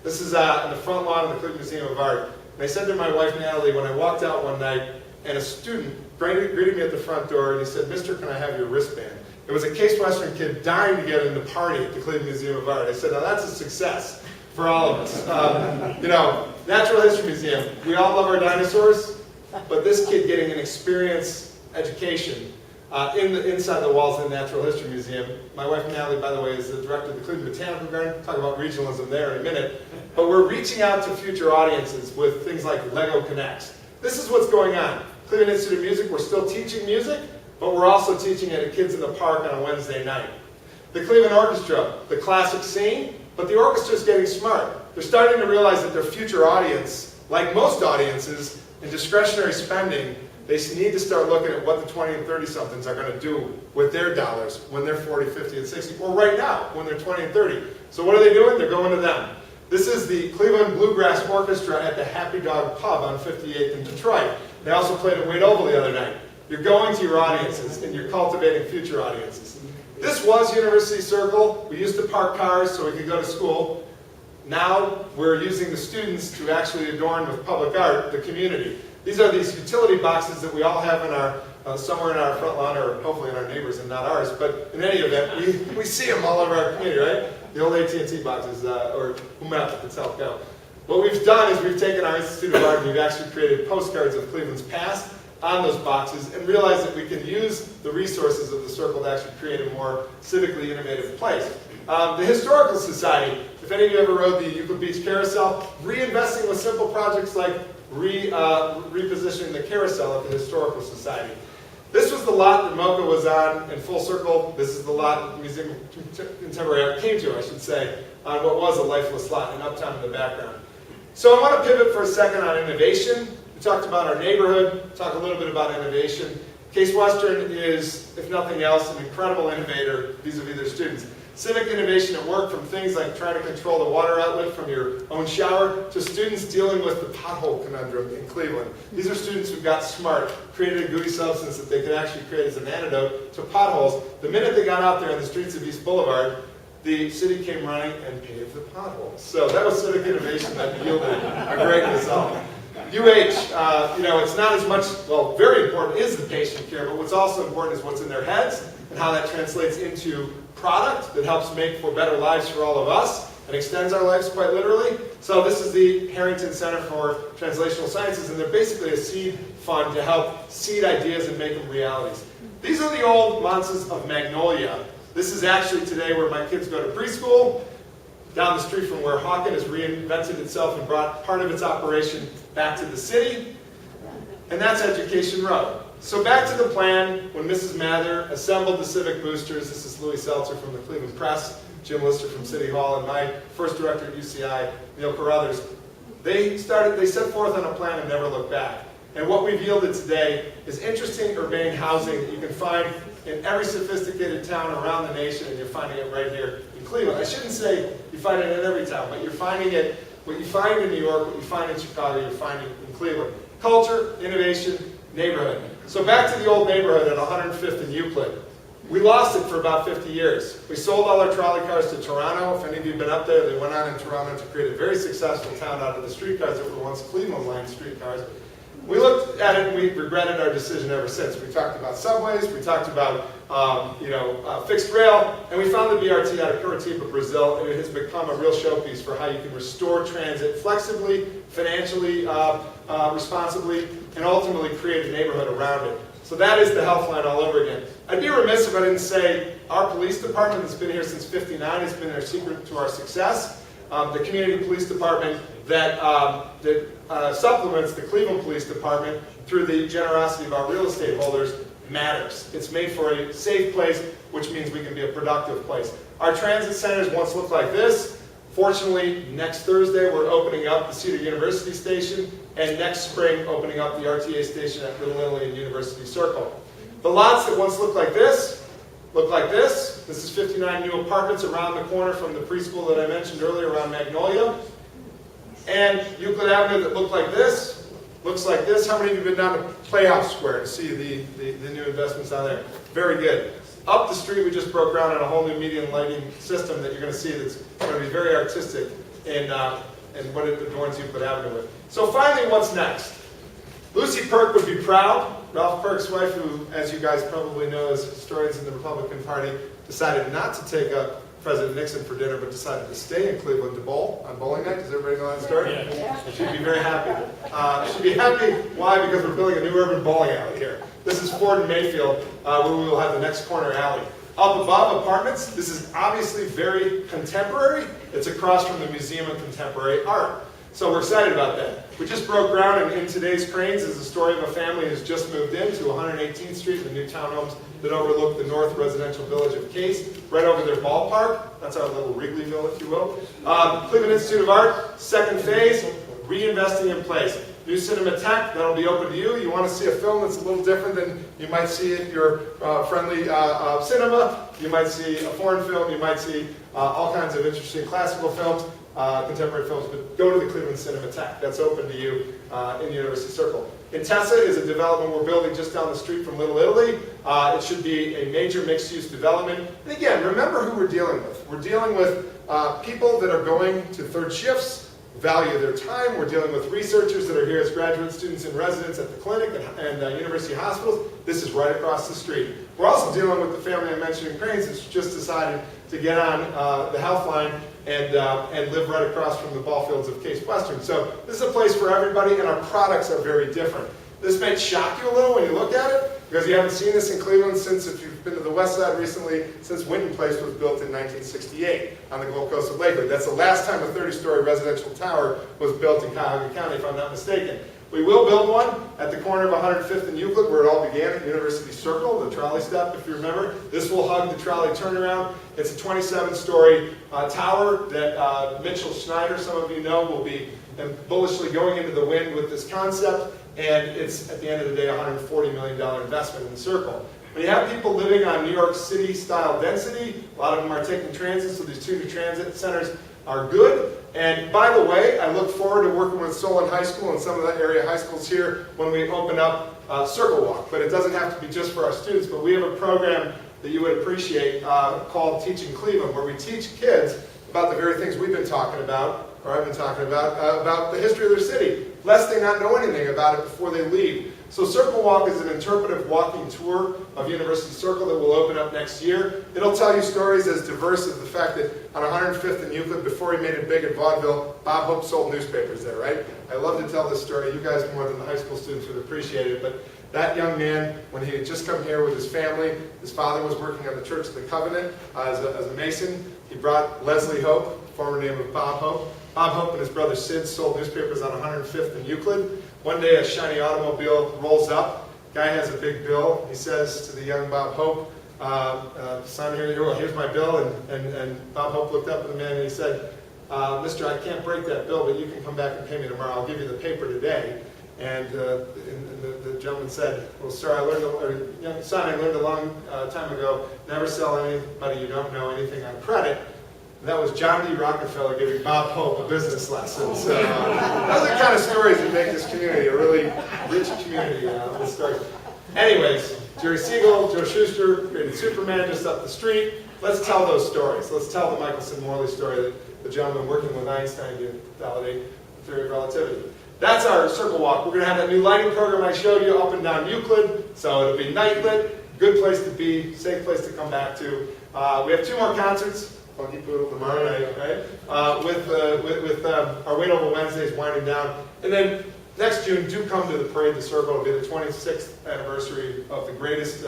This is in the front lawn of the Cleveland Museum of Art. And I said to my wife, Natalie, when I walked out one night, and a student greeted me at the front door, and he said, "Mister, can I have your wristband?" It was a Case Western kid dying to get in the party at the Cleveland Museum of Art. I said, now that's a success for all of us. Natural History Museum, we all love our dinosaurs, but this kid getting an experience education inside the walls of the Natural History Museum. My wife Natalie, by the way, is the director of the Cleveland Botanical Garden. Talk about regionalism there in a minute. But we're reaching out to future audiences with things like Lego Connects. This is what's going on. Cleveland Institute of Music, we're still teaching music, but we're also teaching it at Kids in the Park on a Wednesday night. The Cleveland Orchestra, the classic scene, but the orchestra is getting smart. They're starting to realize that their future audience, like most audiences, in discretionary spending, they need to start looking at what the 20 and 30-somethings are going to do with their dollars when they're 40, 50, and 60, or right now when they're 20 and 30. So what are they doing? They're going to them. This is the Cleveland Bluegrass Orchestra at the Happy Dog Pub on 58th in Detroit. They also played at Wade Oval the other night. You're going to your audiences, and you're cultivating future audiences. This was University Circle. We used to park cars so we could go to school. Now we're using the students to actually adorn with public art the community. These are these utility boxes that we all have in our somewhere in our front lawn, or hopefully in our neighbors and not ours. But in any event, we see them all over our community, right? The old AT&T boxes, or whomever, if it's helped out. What we've done is we've taken our Institute of Art and we've actually created postcards of Cleveland's past on those boxes and realized that we can use the resources of the Circle to actually create a more civically innovative place. The Historical Society, if any of you ever rode the Euclid Beach Carousel, reinvesting with simple projects like repositioning the carousel at the Historical Society. This was the lot that Mocha was on in Full Circle. This is the lot that the Museum of Contemporary Art came to, I should say, on what was a lifeless lot in Uptown in the background. So I want to pivot for a second on innovation. We talked about our neighborhood, talk a little bit about innovation. Case Western is, if nothing else, an incredible innovator vis-a-vis their students. Civic innovation at work, from things like trying to control the water outlet from your own shower to students dealing with the pothole conundrum in Cleveland. These are students who got smart, created a gooey substance that they could actually create as an antidote to potholes. The minute they got out there on the streets of East Boulevard, the city came running and paved the potholes. So that was civic innovation that yielded a great result. It's not as much, well, very important is the patient care, but what's also important is what's in their heads and how that translates into product that helps make for better lives for all of us and extends our lives quite literally. So this is the Harrington Center for Translational Sciences, and they're basically a seed fund to help seed ideas and make them realities. These are the old manses of Magnolia. This is actually today where my kids go to preschool. down the street from where Hawken has reinvented itself and brought part of its operation back to the city. And that's Education Row. So back to the plan, when Mrs. Mather assembled the Civic Boosters, this is Louis Seltzer from the Cleveland Press, Jim Lister from City Hall, and my first director at UCI, Neil Carruthers. They set forth on a plan and never looked back. And what we've yielded today is interesting urbane housing that you can find in every sophisticated town around the nation, and you're finding it right here in Cleveland. I shouldn't say you find it in every town, but you're finding it, what you find in New York, what you find in Chicago, you're finding in Cleveland. Culture, innovation, neighborhood. So back to the old neighborhood at 105th and Euclid. We lost it for about 50 years. We sold all our trolley cars to Toronto. If any of you have been up there, they went on in Toronto to create a very successful town out of the streetcars that were once Cleveland line streetcars. We looked at it and we regretted our decision ever since. We talked about subways, we talked about fixed rail, and we found the BRT out of Curitiba, Brazil, and it has become a real showpiece for how you can restore transit flexibly, financially, responsibly, and ultimately create a neighborhood around it. So that is the health line all over again. I'd be remiss if I didn't say our police department that's been here since '59 has been our secret to our success. The community police department that supplements the Cleveland Police Department through the generosity of our real estate holders matters. It's made for a safe place, which means we can be a productive place. Our transit centers once looked like this. Fortunately, next Thursday we're opening up the Cedar University Station, and next spring opening up the RTA station at Little Italy and University Circle. The lots that once looked like this look like this. This is 59 new apartments around the corner from the preschool that I mentioned earlier around Magnolia. And Euclid Avenue that looked like this, looks like this. How many of you have been down to Playhouse Square to see the new investments down there? Very good. Up the street, we just broke ground on a whole new median lighting system that you're going to see that's going to be very artistic in what it adorns Euclid Avenue with. So finally, what's next? Lucy Perk would be proud. Ralph Perk's wife, who, as you guys probably know, as historians in the Republican Party, decided not to take up President Nixon for dinner, but decided to stay in Cleveland to bowl on bowling night. Does everybody know that story? Yeah. She'd be very happy. She'd be happy. Why? Because we're building a new urban bowling alley here. This is Ford and Mayfield, where we will have the next corner alley. Up above, apartments. This is obviously very contemporary. It's across from the Museum of Contemporary Art. So we're excited about that. We just broke ground, and in today's cranes is the story of a family who's just moved into 118th Street, the new townhomes that overlook the north residential village of Case, right over their ballpark. That's our little Wrigleyville, if you will. Cleveland Institute of Art, second phase, reinvesting in place. New Cinematheque, that'll be open to you. You want to see a film that's a little different than you might see at your friendly cinema. You might see a foreign film. You might see all kinds of interesting classical films, contemporary films, but go to the Cleveland Cinematheque. That's open to you in University Circle. Intessa is a development we're building just down the street from Little Italy. It should be a major mixed-use development. And again, remember who we're dealing with. We're dealing with people that are going to third shifts, value their time. We're dealing with researchers that are here as graduate students and residents at the clinic and university hospitals. This is right across the street. We're also dealing with the family I mentioned in Cranes that's just decided to get on the health line and live right across from the ball fields of Case Western. So this is a place for everybody, and our products are very different. This may shock you a little when you look at it, because you haven't seen this in Cleveland since, if you've been to the west side recently, since Winton Place was built in 1968 on the Gulf Coast of Lakewood. That's the last time a 30-story residential tower was built in Cuyahoga County, if I'm not mistaken. We will build one at the corner of 105th and Euclid, where it all began at University Circle, the trolley stop, if you remember. This will hug the trolley turnaround. It's a 27-story tower that Mitchell Schneider, some of you know, will be bullishly going into the wind with this concept. And it's, at the end of the day, a $140 million investment in the circle. When you have people living on New York City-style density, a lot of them are taking transit, so these two new transit centers are good. And by the way, I look forward to working with Solon High School and some of the area high schools here when we open up Circle Walk. But it doesn't have to be just for our students, but we have a program that you would appreciate called Teaching Cleveland, where we teach kids about the very things we've been talking about, or I've been talking about the history of their city, lest they not know anything about it before they leave. So Circle Walk is an interpretive walking tour of University Circle that will open up next year. It'll tell you stories as diverse as the fact that on 105th and Euclid, before he made it big at vaudeville, Bob Hope sold newspapers there, right? I love to tell this story. You guys more than the high school students would appreciate it, but That young man, when he had just come here with his family, his father was working on the Church of the Covenant as a Mason. He brought Leslie Hope, former name of Bob Hope. Bob Hope and his brother Sid sold newspapers on 105th and Euclid. One day a shiny automobile rolls up. Guy has a big bill. He says to the young Bob Hope, son, here's my bill. And Bob Hope looked up at the man and he said, Mister, I can't break that bill, but you can come back and pay me tomorrow. I'll give you the paper today. And the gentleman said, well, sir, son, I learned a long time ago, never sell anybody you don't know anything on credit. And that was John D. Rockefeller giving Bob Hope a business lesson. So those are the kind of stories that make this community a really rich community with stories. Anyways, Jerry Siegel, Joe Shuster created Superman just up the street. Let's tell those stories. Let's tell the Michelson Morley story that the gentleman working with Einstein to validate the theory of relativity. That's our circle walk. We're going to have that new lighting program I showed you up and down Euclid. So it'll be night lit, good place to be, safe place to come back to. We have 2 more concerts. Funky Poodle tomorrow night, right? With our Wait Over Wednesdays winding down. And then next June, do come to the Parade the Circle. It'll be the 26th anniversary of the greatest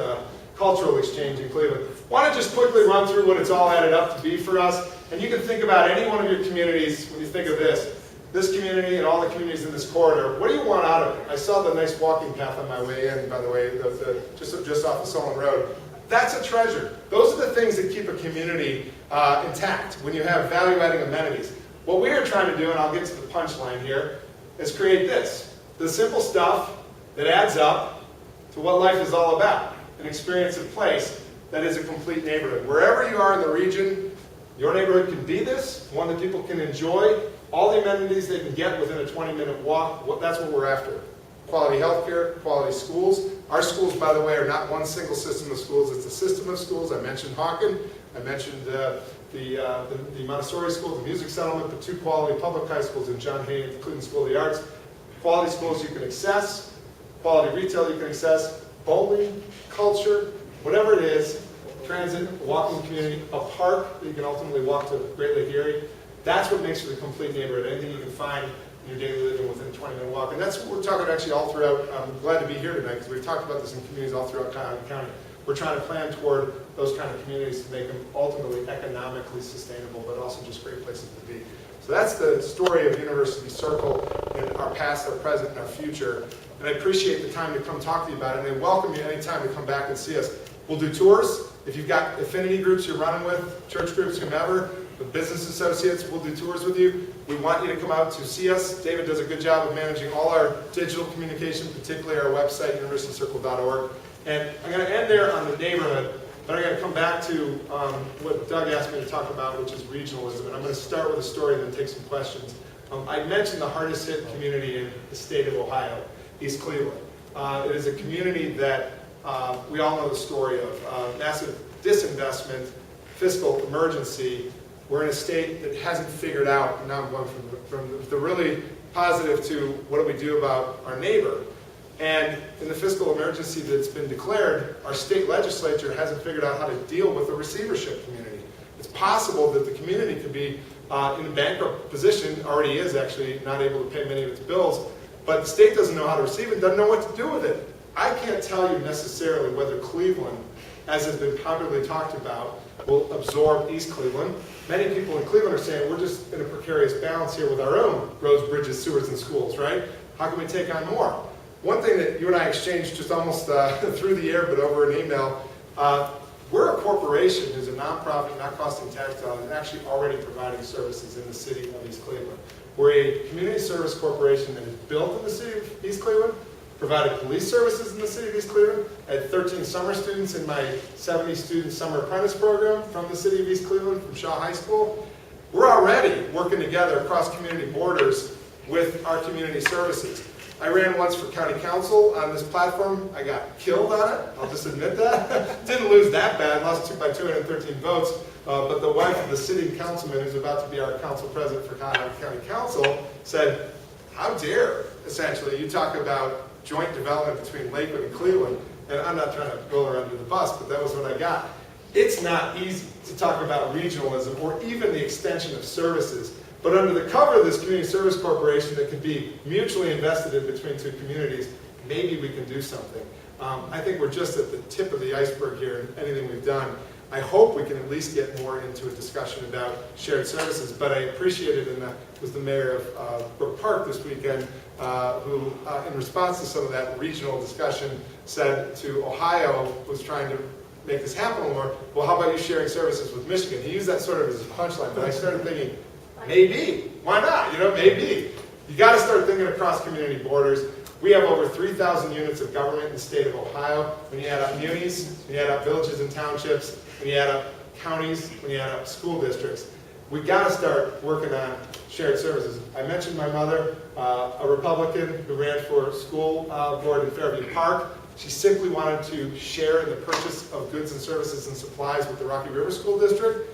cultural exchange in Cleveland. Want to just quickly run through what it's all added up to be for us. And you can think about any one of your communities when you think of this community and all the communities in this corridor. What do you want out of it? I saw the nice walking path on my way in, by the way, just off of Solon Road. That's a treasure. Those are the things that keep a community intact when you have value-adding amenities. What we are trying to do, and I'll get to the punchline here, is create this. The simple stuff that adds up to what life is all about. An experience of place that is a complete neighborhood. Wherever you are in the region, your neighborhood can be this, one that people can enjoy, all the amenities they can get within a 20-minute walk. That's what we're after. Quality healthcare, quality schools. Our schools, by the way, are not one single system of schools. It's a system of schools. I mentioned Hawken. I mentioned the Montessori School, the Music Settlement, the 2 quality public high schools in John Hay and the Cleveland School of the Arts. Quality schools you can access. Quality retail you can access. Bowling, culture, whatever it is. Transit, walking community, a park that you can ultimately walk to Great Lake Erie. That's what makes it a complete neighborhood. Anything you can find in your daily living within a 20-minute walk. And that's what we're talking actually all throughout. I'm glad to be here tonight because we've talked about this in communities all throughout Cuyahoga County. We're trying to plan toward those kind of communities to make them ultimately economically sustainable, but also just great places to be. So that's the story of University Circle in our past, our present, and our future. And I appreciate the time to come talk to you about it. And I welcome you anytime to come back and see us. We'll do tours. If you've got affinity groups you're running with, church groups, whomever, with business associates, we'll do tours with you. We want you to come out to see us. David does a good job of managing all our digital communication, particularly our website, universitycircle.org. And I'm going to end there on the neighborhood, but I'm going to come back to what Doug asked me to talk about, which is regionalism. And I'm going to start with a story and then take some questions. I mentioned the hardest hit community in the state of Ohio, East Cleveland. It is a community that we all know the story of massive disinvestment, fiscal emergency. We're in a state that hasn't figured out, and now I'm going from the really positive to what do we do about our neighbor. And in the fiscal emergency that's been declared, our state legislature hasn't figured out how to deal with the receivership community. It's possible that the community could be in a bankrupt position, already is actually, not able to pay many of its bills, but the state doesn't know how to receive it, doesn't know what to do with it. I can't tell you necessarily whether Cleveland, as has been popularly talked about, will absorb East Cleveland. Many people in Cleveland are saying we're just in a precarious balance here with our own roads, bridges, sewers, and schools, right? How can we take on more? One thing that you and I exchanged just almost through the air, but over an email, we're a corporation who's a nonprofit, not costing tax dollars, and actually already providing services in the city of East Cleveland. We're a community service corporation that is built in the city of East Cleveland, provided police services in the city of East Cleveland. I had 13 summer students in my 70-student summer apprentice program from the city of East Cleveland, from Shaw High School. We're already working together across community borders with our community services. I ran once for county council on this platform. I got killed on it. I'll just admit that. Didn't lose that bad. Lost by 213 votes. But the wife of the city councilman, who's about to be our council president for Cuyahoga County Council, said, "How dare, essentially, you talk about joint development between Lakewood and Cleveland." And I'm not trying to roll her under the bus, but that was what I got. It's not easy to talk about regionalism or even the extension of services. But under the cover of this community service corporation that can be mutually invested in between two communities, maybe we can do something. I think we're just at the tip of the iceberg here in anything we've done. I hope we can at least get more into a discussion about shared services, but I appreciated, and was the mayor of Brook Park this weekend, who, in response to some of that regional discussion, said to Ohio, was trying to make this happen a little more, well, how about you sharing services with Michigan? He used that sort of as a punchline, but I started thinking, maybe, why not? Maybe. You got to start thinking across community borders. We have over 3,000 units of government in the state of Ohio. When you add up munis, when you add up villages and townships, when you add up counties, when you add up school districts, we got to start working on shared services. I mentioned my mother, a Republican who ran for school board in Fairview Park. She simply wanted to share in the purchase of goods and services and supplies with the Rocky River School District.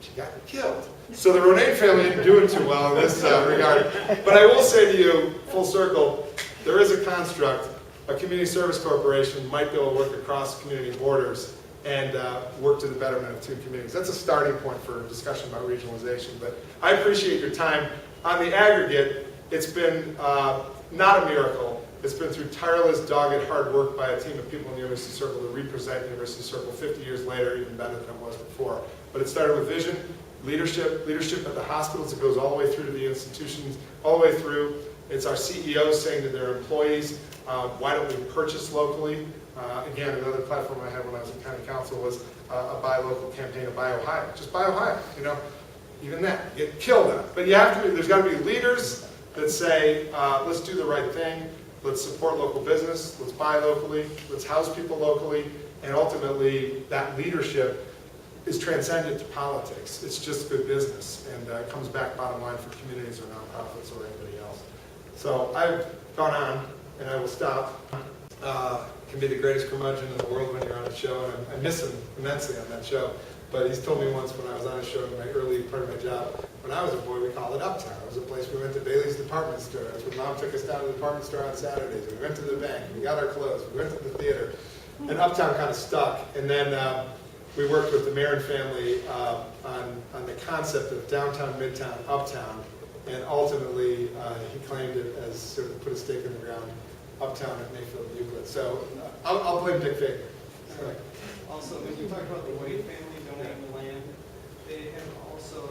She got killed. So the Ronayne family isn't doing too well in this regard. But I will say to you, full circle, there is a construct. A community service corporation might be able to work across community borders and work to the betterment of two communities. That's a starting point for a discussion about regionalization. But I appreciate your time. On the aggregate, it's been not a miracle. It's been through tireless, dogged, hard work by a team of people in the University Circle to represent University Circle 50 years later, even better than it was before. But it started with vision, leadership at the hospitals. It goes all the way through to the institutions, all the way through. It's our CEOs saying to their employees, why don't we purchase locally? Again, another platform I had when I was in county council was a buy local campaign, a buy Ohio. Just buy Ohio, even that, you get killed on it. But you have to, there's got to be leaders that say, let's do the right thing, let's support local business, let's buy locally, let's house people locally, and ultimately that leadership is transcendent to politics. It's just good business, and it comes back bottom line for communities or nonprofits or anybody else. So I've gone on, and I will stop. Can be the greatest curmudgeon in the world when you're on a show, and I miss him immensely on that show. But he's told me once when I was on a show in my early part of my job, when I was a boy, we called it Uptown. It was a place we went to Bailey's department store. That's when Mom took us down to the department store on Saturdays. We went to the bank, we got our clothes, we went to the theater. And Uptown kind of stuck. And then we worked with the Marin family on the concept of downtown, midtown, uptown. And ultimately, he claimed it as sort of put a stake in the ground, Uptown at Mayfield and Euclid. So I'll blame Dick Fager. Also, when you talk about the Wade family donating the land, they have also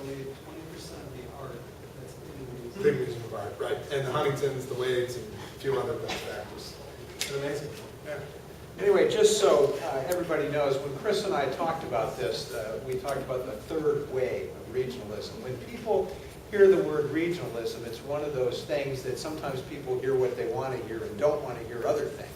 donated 20% of the art that's in the museum. Big museum of art, right. And the Huntingtons, the Wades, and a few other benefactors. Isn't it amazing? Yeah. Anyway, just so everybody knows, when Chris and I talked about this, we talked about the third way of regionalism. When people hear the word regionalism, it's one of those things that sometimes people hear what they want to hear and don't want to hear other things.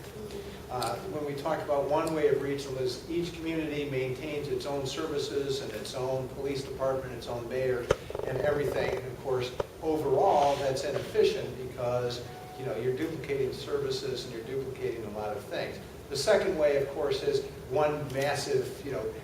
When we talk about one way of regionalism, each community maintains its own services and its own police department, its own mayor, and everything. And of course, overall, that's inefficient because you're duplicating services and you're duplicating a lot of things. The second way, of course, is one massive,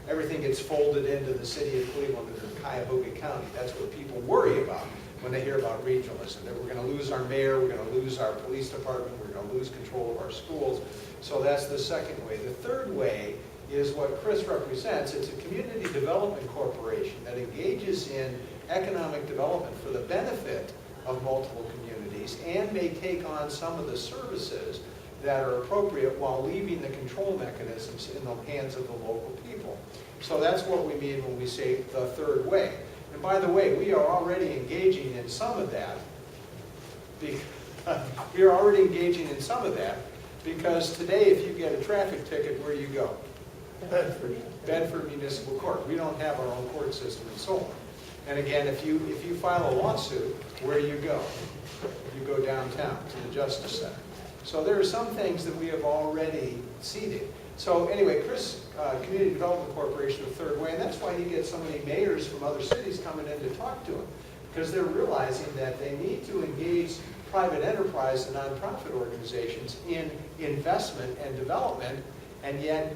everything gets folded into the city of Cleveland or Cuyahoga County. That's what people worry about when they hear about regionalism, that we're going to lose our mayor, we're going to lose our police department, we're going to lose control of our schools. So that's the second way. The third way is what Chris represents. It's a community development corporation that engages in economic development for the benefit of multiple communities and may take on some of the services that are appropriate while leaving the control mechanisms in the hands of the local people. So that's what we mean when we say the third way. And by the way, we are already engaging in some of that. We are already engaging in some of that because today if you get a traffic ticket, where do you go? Bedford Municipal Court. We don't have our own court system and so on. And again, if you file a lawsuit, where do you go? You go downtown to the Justice Center. So there are some things that we have already seeded. So anyway, Chris, Community Development Corporation, the third way, and that's why you get so many mayors from other cities coming in to talk to him, because they're realizing that they need to engage private enterprise and nonprofit organizations in investment and development, and yet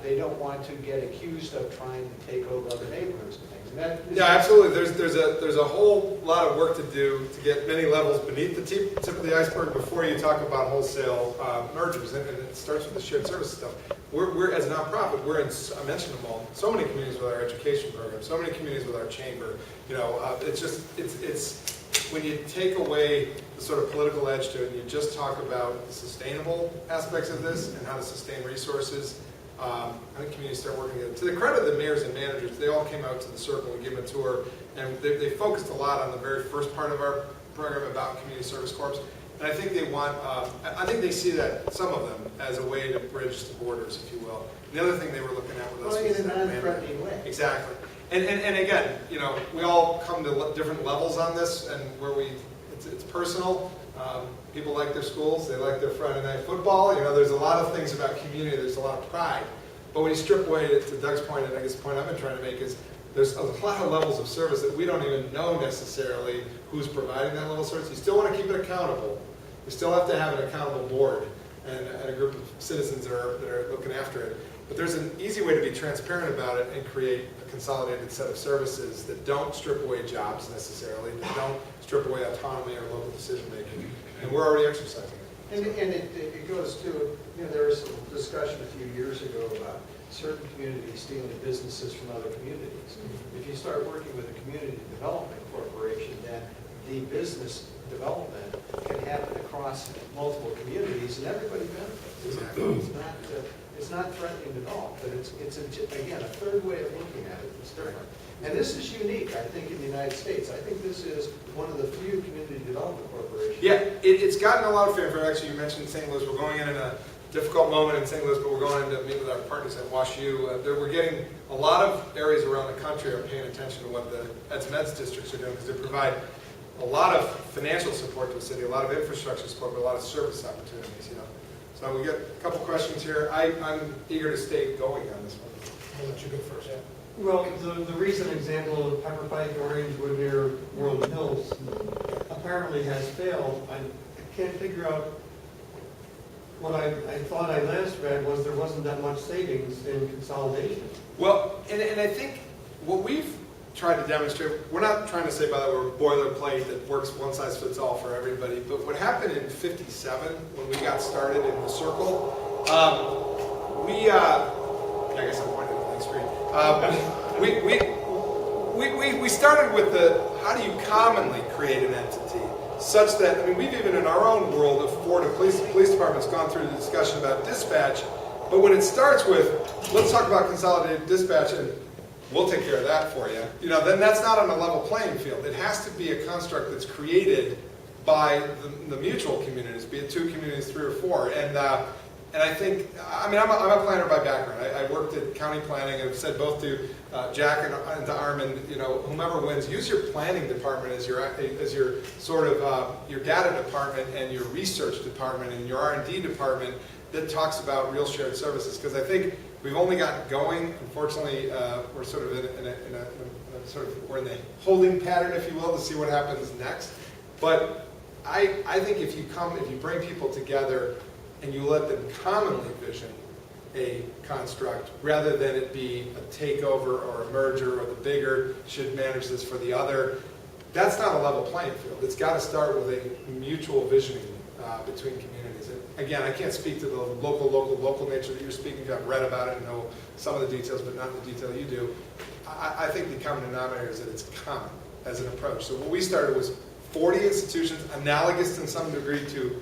they don't want to get accused of trying to take over other neighborhoods and things. Yeah, absolutely. There's a whole lot of work to do to get many levels beneath the tip of the iceberg before you talk about wholesale mergers, and it starts with the shared service stuff. We're as a nonprofit, we're in, I mentioned them all, so many communities with our education program, so many communities with our chamber. It's when you take away the sort of political edge to it, and you just talk about the sustainable aspects of this and how to sustain resources, I think communities start working together. To the credit of the mayors and managers, they all came out to the circle and gave them a tour, and they focused a lot on the very first part of our program about community service corps. And I think they want, I think they see that, some of them, as a way to bridge the borders, if you will. And the other thing they were looking at with us was in a non-threatening way. Exactly. And again, you know, we all come to different levels on this, and where it's personal. People like their schools, they like their Friday night football. You know, there's a lot of things about community, there's a lot of pride. But when you strip away, to Doug's point, and I guess the point I've been trying to make is, there's a lot of levels of service that we don't even know necessarily who's providing that level of service. You still want to keep it accountable. You still have to have an accountable board and a group of citizens that are looking after it. But there's an easy way to be transparent about it and create a consolidated set of services that don't strip away jobs necessarily, that don't strip away autonomy or local decision making. And we're already exercising it. And it goes to, you know, there was some discussion a few years ago about certain communities stealing businesses from other communities. If you start working with a community development corporation, then the business development can happen across multiple communities and everybody benefits. Exactly. It's not threatening at all, but it's again, a third way of looking at it that's different. And this is unique, I think, in the United States. I think this is one of the few community development corporations. Yeah, it's gotten a lot of fanfare. Actually, you mentioned St. Louis. We're going in a difficult moment in St. Louis, but we're going in to meet with our partners at WashU. We're getting a lot of areas around the country are paying attention to what the eds-meds districts are doing, because they provide a lot of financial support to the city, a lot of infrastructure support, but a lot of service opportunities, you know. So we got a couple questions here. I'm eager to stay going on this one. I'll let you go first. Well, the recent example of Pepper Pike Orangewood near World Hills apparently has failed. I can't figure out, what I thought I last read was there wasn't that much savings in consolidation. Well, and I think what we've tried to demonstrate, we're not trying to say, by the way, we're boilerplate that works one size fits all for everybody, but what happened in '57 when we got started in the circle, I guess I'm pointing at the screen. We started with how do you commonly create an entity such that, I mean, we've even in our own world of Florida police departments gone through the discussion about dispatch, but when it starts with, let's talk about consolidated dispatch and we'll take care of that for you, you know, then that's not on a level playing field. It has to be a construct that's created by the mutual communities, be it 2 communities, 3 or 4, and I think, I mean, I'm a planner by background. I worked at county planning. I've said both to Jack and to Armin, you know, whomever wins, use your planning department as your sort of your data department and your research department and your R&D department that talks about real shared services. Because I think we've only gotten going. Unfortunately, we're sort of we're in the holding pattern, if you will, to see what happens next. But I think if you bring people together and you let them commonly vision a construct, rather than it be a takeover or a merger or the bigger should manage this for the other, that's not a level playing field. It's got to start with a mutual visioning between communities. And again, I can't speak to the local nature that you're speaking to. I've read about it and know some of the details, but not the detail you do. I think the common denominator is that it's common as an approach. So what we started was 40 institutions, analogous in some degree to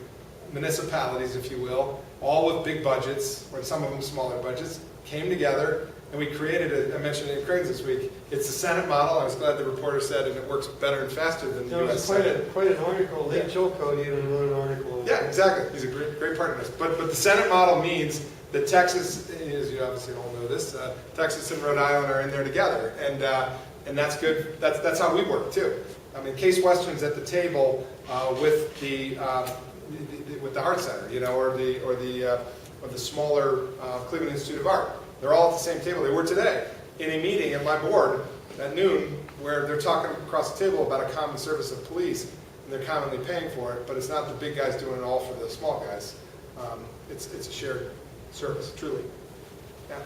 municipalities, if you will, all with big budgets, or some of them smaller budgets, came together, and we created I mentioned it in Craig's this week, it's the Senate model. I was glad the reporter said, and it works better and faster than the U.S. Senate. Quite an article. Lee Chilcote even wrote an article. Yeah, exactly. He's a great partner in this. But the Senate model means that Texas, as you obviously all know this, Texas and Rhode Island are in there together, and that's good. That's how we work too. I mean, Case Western's at the table with the Art Center, you know, or the smaller Cleveland Institute of Art. They're all at the same table. They were today in a meeting at my board at noon where they're talking across the table about a common service of police, and they're commonly paying for it, but it's not the big guys doing it all for the small guys. It's a shared service, truly. Yeah.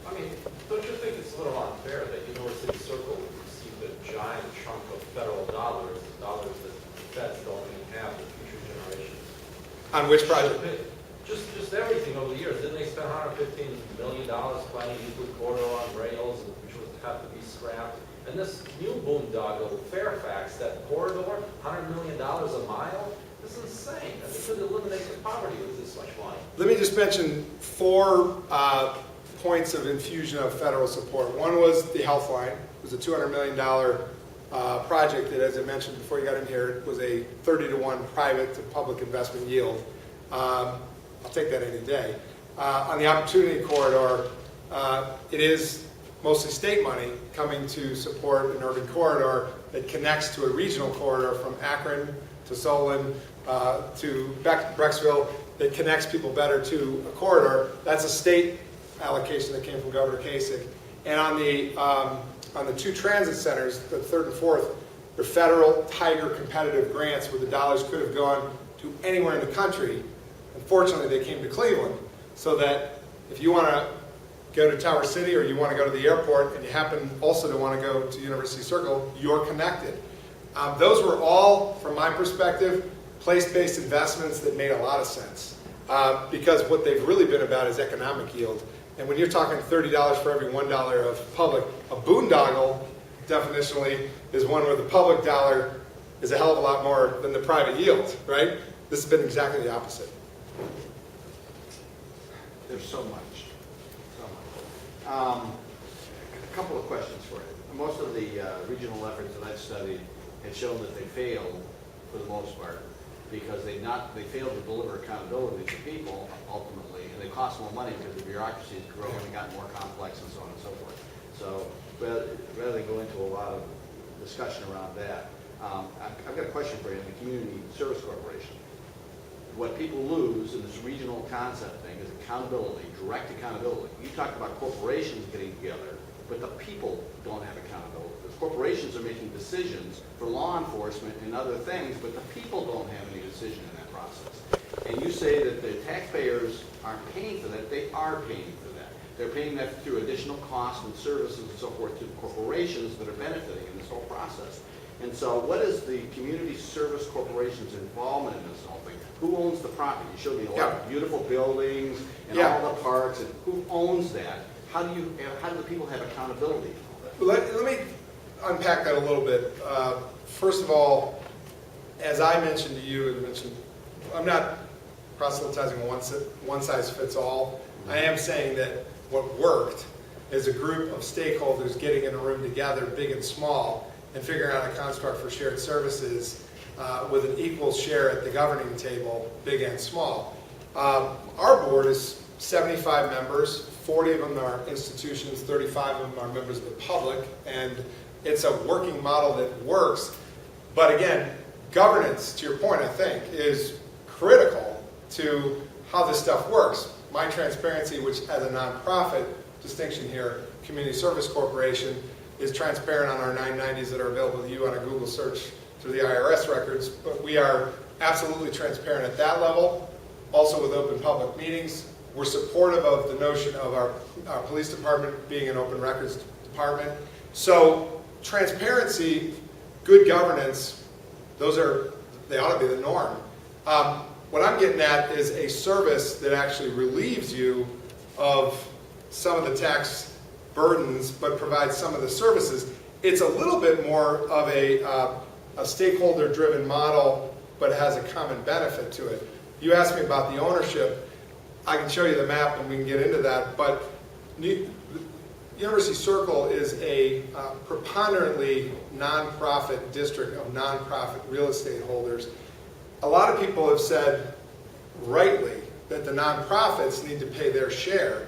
I mean, don't you think it's a little unfair that University Circle received a giant chunk of federal dollars that the feds don't even have for future generations? On which project? Just everything over the years. Didn't they spend $115 million planning include corridor on rails, which would have to be scrapped. And this new boondoggle, Fairfax, that corridor, $100 million a mile, this is insane. I mean, could eliminate the poverty with this much money. Let me just mention 4 points of infusion of federal support. One was the health line. It was a $200 million project that, as I mentioned before you got in here, was a 30-to-1 private to public investment yield. I'll take that any day. On the Opportunity Corridor, it is mostly state money coming to support an urban corridor that connects to a regional corridor from Akron to Solon to back to Brecksville, that connects people better to a corridor. That's a state allocation that came from Governor Kasich. And on the 2 transit centers, the 3rd and 4th, they're federal Tiger competitive grants where the dollars could have gone to anywhere in the country. Unfortunately, they came to Cleveland, so that if you want to go to Tower City or you want to go to the airport and you happen also to want to go to University Circle, you're connected. Those were all, from my perspective, place-based investments that made a lot of sense because what they've really been about is economic yield. And when you're talking $30 for every $1 of public, a boondoggle, definitionally, is one where the public dollar is a hell of a lot more than the private yield, right? This has been exactly the opposite. There's so much. A couple of questions for you. Most of the regional efforts that I've studied have shown that they failed for the most part because they failed to deliver accountability to people ultimately, and they cost more money because the bureaucracy has grown and gotten more complex and so on and so forth. So rather than go into a lot of discussion around that, I've got a question for you on the Community Service Corporation. What people lose in this regional concept thing is accountability, direct accountability. You talked about corporations getting together, but the people don't have accountability. The corporations are making decisions for law enforcement and other things, but the people don't have any decision in that process. And you say that the taxpayers aren't paying for that. They are paying for that. They're paying that through additional costs and services and so forth to the corporations that are benefiting in this whole process. And so what is the Community Service Corporation's involvement in this whole thing? Who owns the property? You showed me a lot of beautiful buildings and all the parks. And who owns that? How do the people have accountability? Let me unpack that a little bit. First of all, as I mentioned to you, I'm not proselytizing one size fits all. I am saying that what worked is a group of stakeholders getting in a room together, big and small, and figuring out a construct for shared services with an equal share at the governing table, big and small. Our board is 75 members, 40 of them are institutions, 35 of them are members of the public, and it's a working model that works. But again, governance, to your point, I think, is critical to how this stuff works. My transparency, which as a nonprofit, distinction here, Community Service Corporation, is transparent on our 990s that are available to you on a Google search through the IRS records, but we are absolutely transparent at that level, also with open public meetings. We're supportive of the notion of our police department being an open records department. So transparency, good governance, they ought to be the norm. What I'm getting at is a service that actually relieves you of some of the tax burdens, but provides some of the services. It's a little bit more of a stakeholder-driven model, but has a common benefit to it. You asked me about the ownership. I can show you the map and we can get into that, but University Circle is a preponderantly nonprofit district of nonprofit real estate holders. A lot of people have said, rightly, that the nonprofits need to pay their share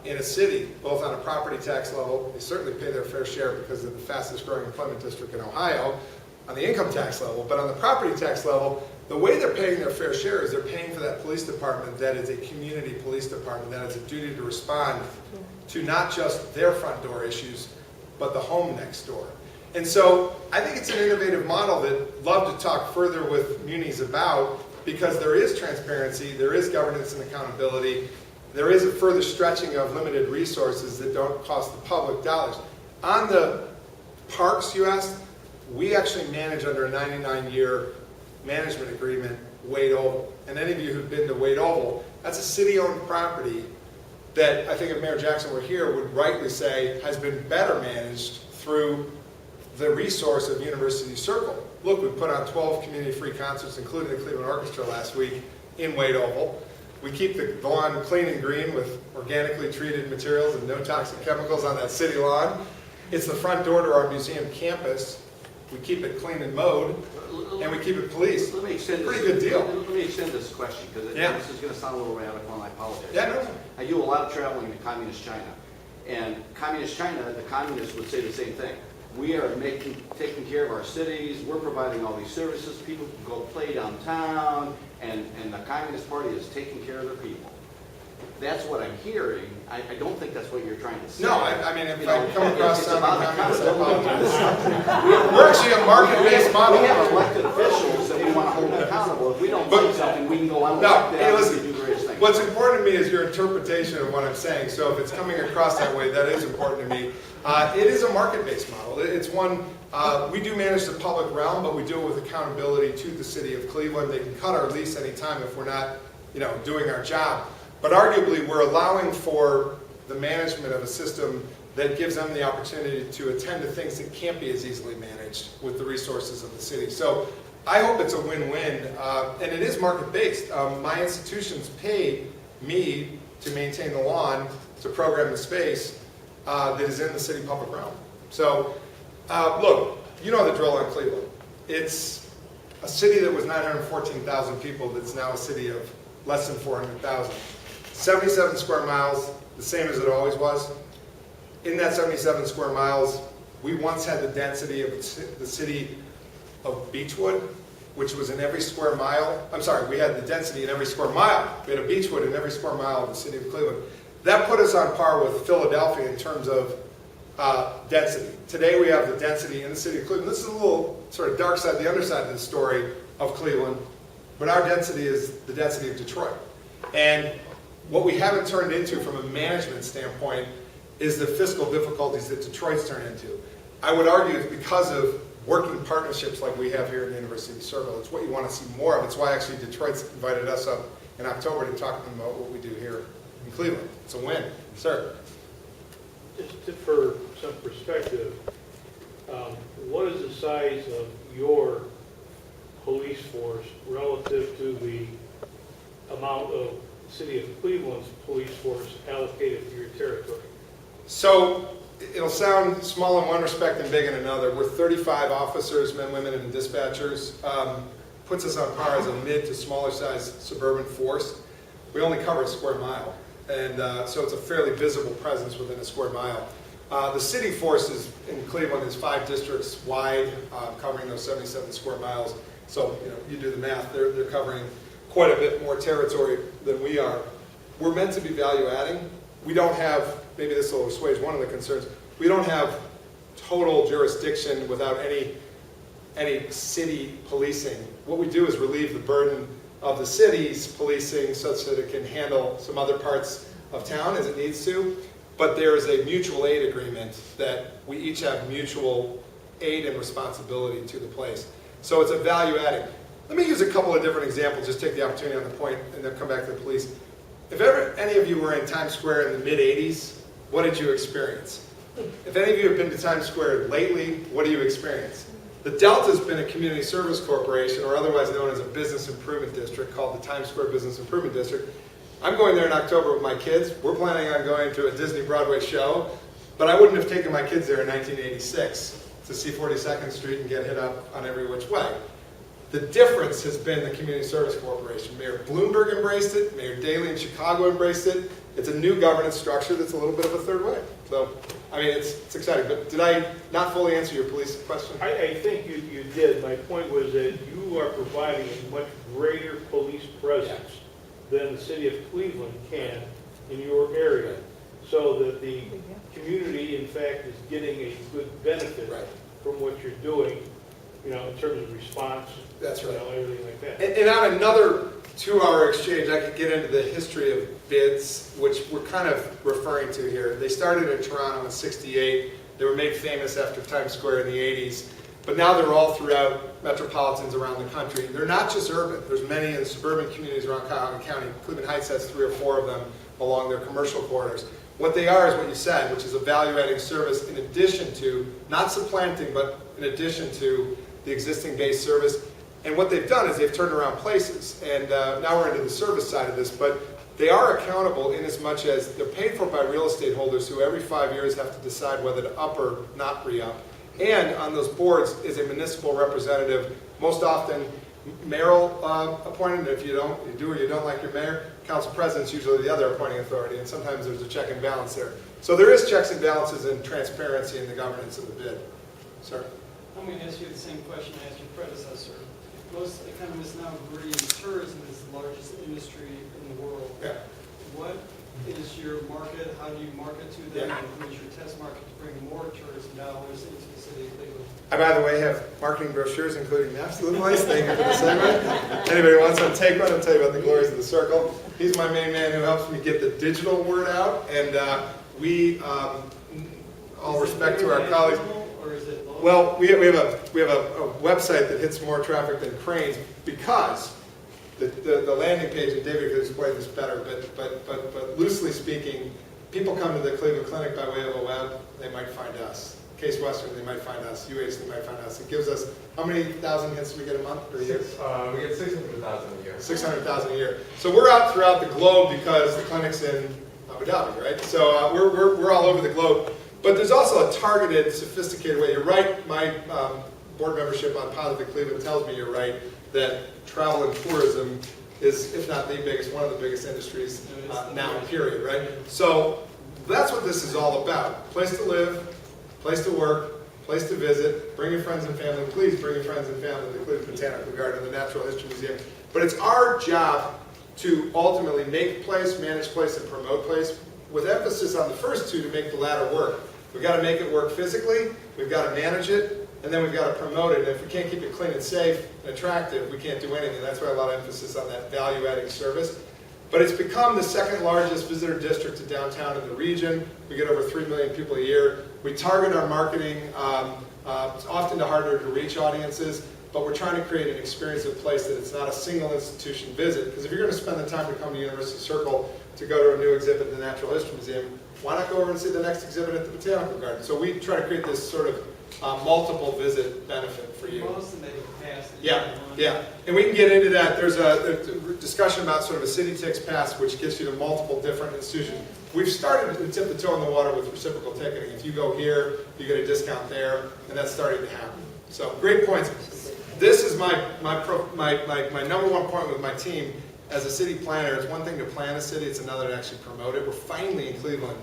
in a city, both on a property tax level. They certainly pay their fair share because they're the fastest growing employment district in Ohio, on the income tax level. But on the property tax level, the way they're paying their fair share is they're paying for that police department that is a community police department that has a duty to respond to not just their front door issues, but the home next door. And so I think it's an innovative model that I'd love to talk further with munis about, because there is transparency, there is governance and accountability, there is a further stretching of limited resources that don't cost the public dollars. On the parks, you asked, we actually manage under a 99-year management agreement, Wade Oval. And any of you who've been to Wade Oval, that's a city-owned property that I think if Mayor Jackson were here would rightly say has been better managed through the resource of University Circle. Look, we put on 12 community-free concerts, including the Cleveland Orchestra last week in Wade Oval. We keep the lawn clean and green with organically treated materials and no toxic chemicals on that city lawn. It's the front door to our museum campus. We keep it clean and mowed, and we keep it policed. Let me extend this. Pretty good deal. Let me extend this question, because this is going to sound a little radical, and I apologize. Yeah, no. I do a lot of traveling to Communist China. And Communist China, the communists would say the same thing. We are taking care of our cities, we're providing all these services, people can go play downtown, and the Communist Party is taking care of their people. That's what I'm hearing. I don't think that's what you're trying to say. No, I mean, if I come across it's sounding about communist, I accountability. apologize. We're actually a market-based model. We have elected officials that we want to hold accountable. If we don't But- say something, we can go on No, like hey, that and listen, do great things. what's important to me is your interpretation of what I'm saying. So if it's coming across that way, that is important to me. It is a market-based model. It's one, we do manage the public realm, but we do it with accountability to the city of Cleveland. They can cut our lease anytime if we're not, doing our job. But arguably, we're allowing for the management of a system that gives them the opportunity to attend to things that can't be as easily managed with the resources of the city. So I hope it's a win-win, and it is market-based. My institutions pay me to maintain the lawn, to program the space that is in the city public realm. So, look, you know the drill on Cleveland. It's a city that was 914,000 people that's now a city of less than 400,000. 77 square miles, the same as it always was. In that 77 square miles, we once had the density of the city of Beechwood, which was in every square mile. I'm sorry, we had the density in every square mile. We had a Beechwood in every square mile of the city of Cleveland. That put us on par with Philadelphia in terms of density. Today we have the density in the city of Cleveland. This is a little sort of dark side, the underside of the story of Cleveland, but our density is the density of Detroit. And what we haven't turned into from a management standpoint is the fiscal difficulties that Detroit's turned into. I would argue it's because of working partnerships like we have here in the University Circle. It's what you want to see more of. It's why actually Detroit's invited us up in October to talk to them about what we do here in Cleveland. It's a win. Sir? Just for some perspective, what is the size of your police force relative to the amount of the city of Cleveland's police force allocated to your territory? So it'll sound small in one respect and big in another. We're 35 officers, men, women, and dispatchers. Puts us on par as a mid to smaller size suburban force. We only cover a square mile. And so it's a fairly visible presence within a square mile. The city force in Cleveland is 5 districts wide, covering those 77 square miles. So you do the math, they're covering quite a bit more territory than we are. We're meant to be value adding. We don't have, maybe this will assuage one of the concerns, we don't have total jurisdiction without any city policing. What we do is relieve the burden of the city's policing such that it can handle some other parts of town as it needs to. But there is a mutual aid agreement that we each have mutual aid and responsibility to the place. So it's a value adding. Let me use a couple of different examples, just take the opportunity on the point and then come back to the police. If ever any of you were in Times Square in the mid-'80s, what did you experience? If any of you have been to Times Square lately, what do you experience? The Delta's been a community service corporation, or otherwise known as a business improvement district, called the Times Square Business Improvement District. I'm going there in October with my kids. We're planning on going to a Disney Broadway show, but I wouldn't have taken my kids there in 1986 to see 42nd Street and get hit up on every which way. The difference has been the Community Service Corporation. Mayor Bloomberg embraced it. Mayor Daley in Chicago embraced it. It's a new governance structure that's a little bit of a third way. So, I mean, it's exciting. But did I not fully answer your police question? I think you did. My point was that you are providing a much greater police presence than the city of Cleveland can in your area, so that the community, in fact, is getting a good benefit from what you're doing, in terms of response. That's right. Everything like that. And on another 2-hour exchange, I could get into the history of bids, which we're kind of referring to here. They started in Toronto in '68. They were made famous after Times Square in the '80s. But now they're all throughout metropolitans around the country. They're not just urban. There's many in the suburban communities around Cuyahoga County. Cleveland Heights has 3 or 4 of them. along their commercial corridors. What they are is what you said, which is a value-adding service in addition to, not supplanting, but in addition to the existing base service. And what they've done is they've turned around places. And now we're into the service side of this, but they are accountable in as much as they're paid for by real estate holders who every 5 years have to decide whether to up or not re-up. And on those boards is a municipal representative, most often mayoral appointed. If you don't, you do or you don't like your mayor, council president's usually the other appointing authority, and sometimes there's a check and balance there. So there is checks and balances and transparency in the governance of the bid. Sir? I'm going to ask you the same question I asked your predecessor. Most economists now agree tourism is the largest industry in the world. Yeah. What is your market? How do you market to them? Yeah. And who is your test market to bring more tourism dollars into the city of Cleveland? I, by the way, have marketing brochures, including maps of the place. Thank you for the segment. Anybody wants to take one, I'll tell you about the glories of the circle. He's my main man who helps me get the digital word out. And we, all respect to our colleagues. Or is it local? Well, we have a website that hits more traffic than Cranes because the landing page, and David could explain this better, but loosely speaking, people come to the Cleveland Clinic by way of a web, they might find us. Case Western, they might find us. UH, they might find us. It gives us, how many thousand hits do we get a month or a year? We get 600,000 a year. 600,000 a year. So we're out throughout the globe because the clinic's in Abu Dhabi, right? So we're all over the globe. But there's also a targeted, sophisticated way. You're right, my board membership on Positive Cleveland tells me you're right, that travel and tourism is, if not the biggest, one of the biggest industries now, period, right? So that's what this is all about. Place to live, place to work, place to visit, bring your friends and family. Please bring your friends and family to the Cleveland Botanical Garden and the Natural History Museum. But it's our job to ultimately make place, manage place, and promote place, with emphasis on the first two to make the latter work. We've got to make it work physically, we've got to manage it, and then we've got to promote it. And if we can't keep it clean and safe and attractive, we can't do anything. That's why a lot of emphasis on that value-adding service. But it's become the second largest visitor district to downtown in the region. We get over 3 million people a year. We target our marketing it's often to harder to reach audiences, but we're trying to create an experience of place that it's not a single institution visit. Because if you're going to spend the time to come to University Circle to go to a new exhibit in the Natural History Museum, why not go over and see the next exhibit at the Botanical Garden? So we try to create this sort of multiple visit benefit for you. Most of them pass. Yeah. And we can get into that. There's a discussion about sort of a City Tix pass, which gets you to multiple different institutions. We've started to tip the toe in the water with reciprocal ticketing. If you go here, you get a discount there, and that's starting to happen. So great points. This is my number one point with my team. As a city planner, it's one thing to plan a city, it's another to actually promote it. We're finally in Cleveland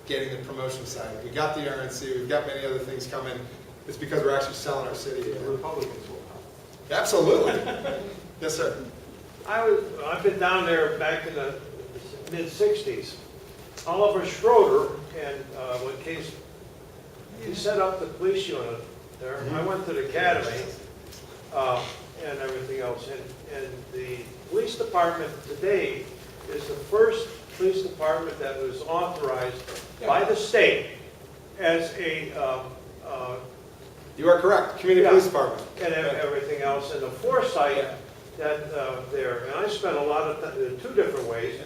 getting the promotion side. We got the RNC, we've got many other things coming. It's because we're actually selling our city. The Republicans will help. Absolutely. Yes, sir. I've been down there back in the mid-'60s. Oliver Schroeder, and when Case, he set up the police unit there. I went to the academy and everything else. And the police department today is the first police department that was authorized by the state as a You are correct. Community Police Department. And everything else, and the foresight that there. And I spent a lot of time in two different ways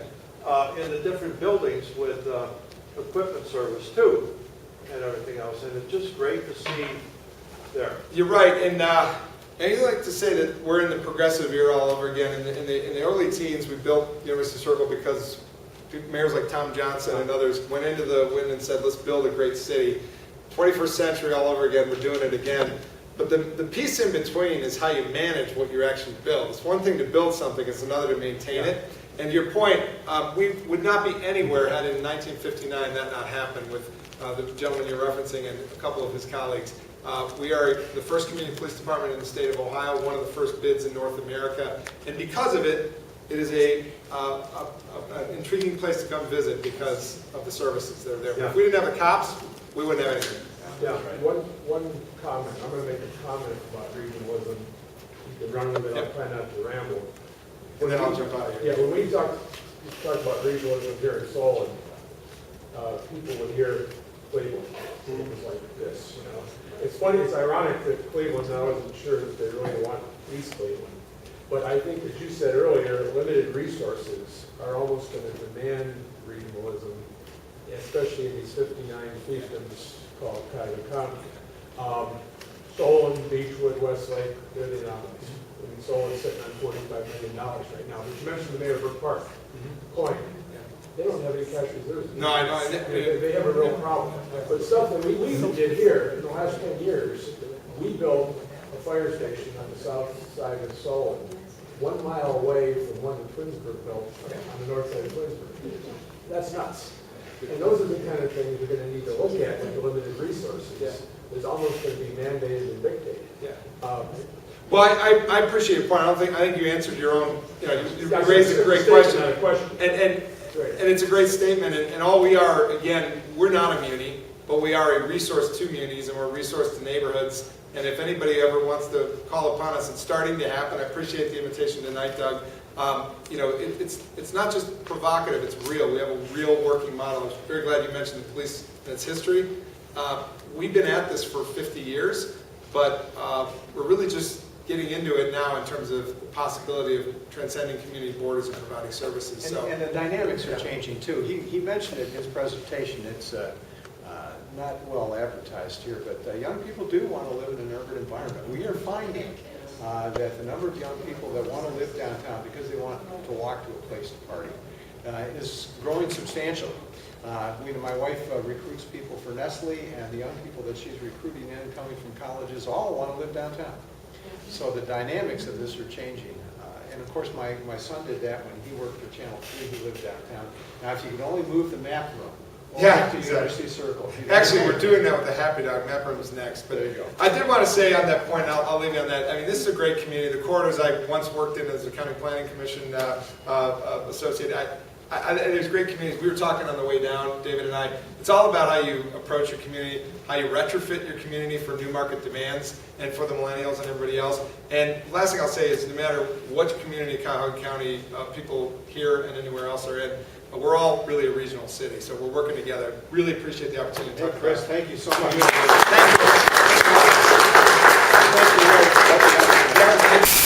in the different buildings with equipment service too, and everything else. And it's just great to see there. You're right, and you like to say that we're in the progressive era all over again. In the early teens, we built University Circle because mayors like Tom Johnson and others went into the wind and said, let's build a great city. 21st century all over again, we're doing it again. But the piece in between is how you manage what you actually build. It's one thing to build something, it's another to maintain it. And to your point, we would not be anywhere had in 1959 that not happened with the gentleman you're referencing and a couple of his colleagues. We are the first community police department in the state of Ohio, one of the first bids in North America. And because of it, it is an intriguing place to come visit because of the services that are there. But if we didn't have the cops, we wouldn't have anything. Yeah, one comment. I'm going to make a comment about regionalism. You can run with it, I'll try not to ramble. And then I'll jump out of here. Yeah, when we talk about regionalism here in Solon, people would hear Cleveland. It was like this, you know. It's funny, it's ironic that Cleveland, I wasn't sure that they really want East Cleveland. But I think, as you said earlier, limited resources are almost going to demand regionalism, especially in these 59 fiefdoms called Cuyahoga County. Solon, Beechwood, Westlake, they're the anomalies. I mean, Solon's sitting on $45 million right now. But you mentioned the Mayor Brook Park, Coin. They don't have any cash reserves. No, I know. They have a real problem. But stuff that we even did here in the last 10 years, we built a fire station on the south side of Solon, 1 mile away from one that Twinsburg built on the north side of Twinsburg. That's nuts. And those are the kind of things you're going to need to look at with the limited resources. It's almost going to be mandated and dictated. Well, I appreciate your point. I think you answered your own, you raised a great question. And it's a great statement. And all we are, again, we're not a muni, but we are a resource to munis and we're a resource to neighborhoods. And if anybody ever wants to call upon us, it's starting to happen. I appreciate the invitation tonight, Doug. It's not just provocative, it's real. We have a real working model. I'm very glad you mentioned the police and its history. We've been at this for 50 years, but we're really just getting into it now in terms of the possibility of transcending community borders and providing services. And the dynamics are changing too. He mentioned it in his presentation. It's not well advertised here, but young people do want to live in an urban environment. We are finding that the number of young people that want to live downtown because they want to walk to a place to party is growing substantially. My wife recruits people for Nestle, and the young people that she's recruiting in coming from colleges all want to live downtown. So the dynamics of this are changing. And of course, my son did that when he worked for Channel 3. He lived downtown. Now, if you can only move the map room to University Circle. Actually, we're doing that with the Happy Dog. Map room is next. But there you go. I did want to say on that point, and I'll leave you on that. I mean, this is a great community. The corridors I once worked in as a county planning commission associate. There's great communities. We were talking on the way down, David and I. It's all about how you approach your community, how you retrofit your community for new market demands and for the millennials and everybody else. And the last thing I'll say is no matter what community Cuyahoga County people here and anywhere else are in, we're all really a regional city, so we're working together. Really appreciate the opportunity to talk Chris, about thank you so much. Thank you.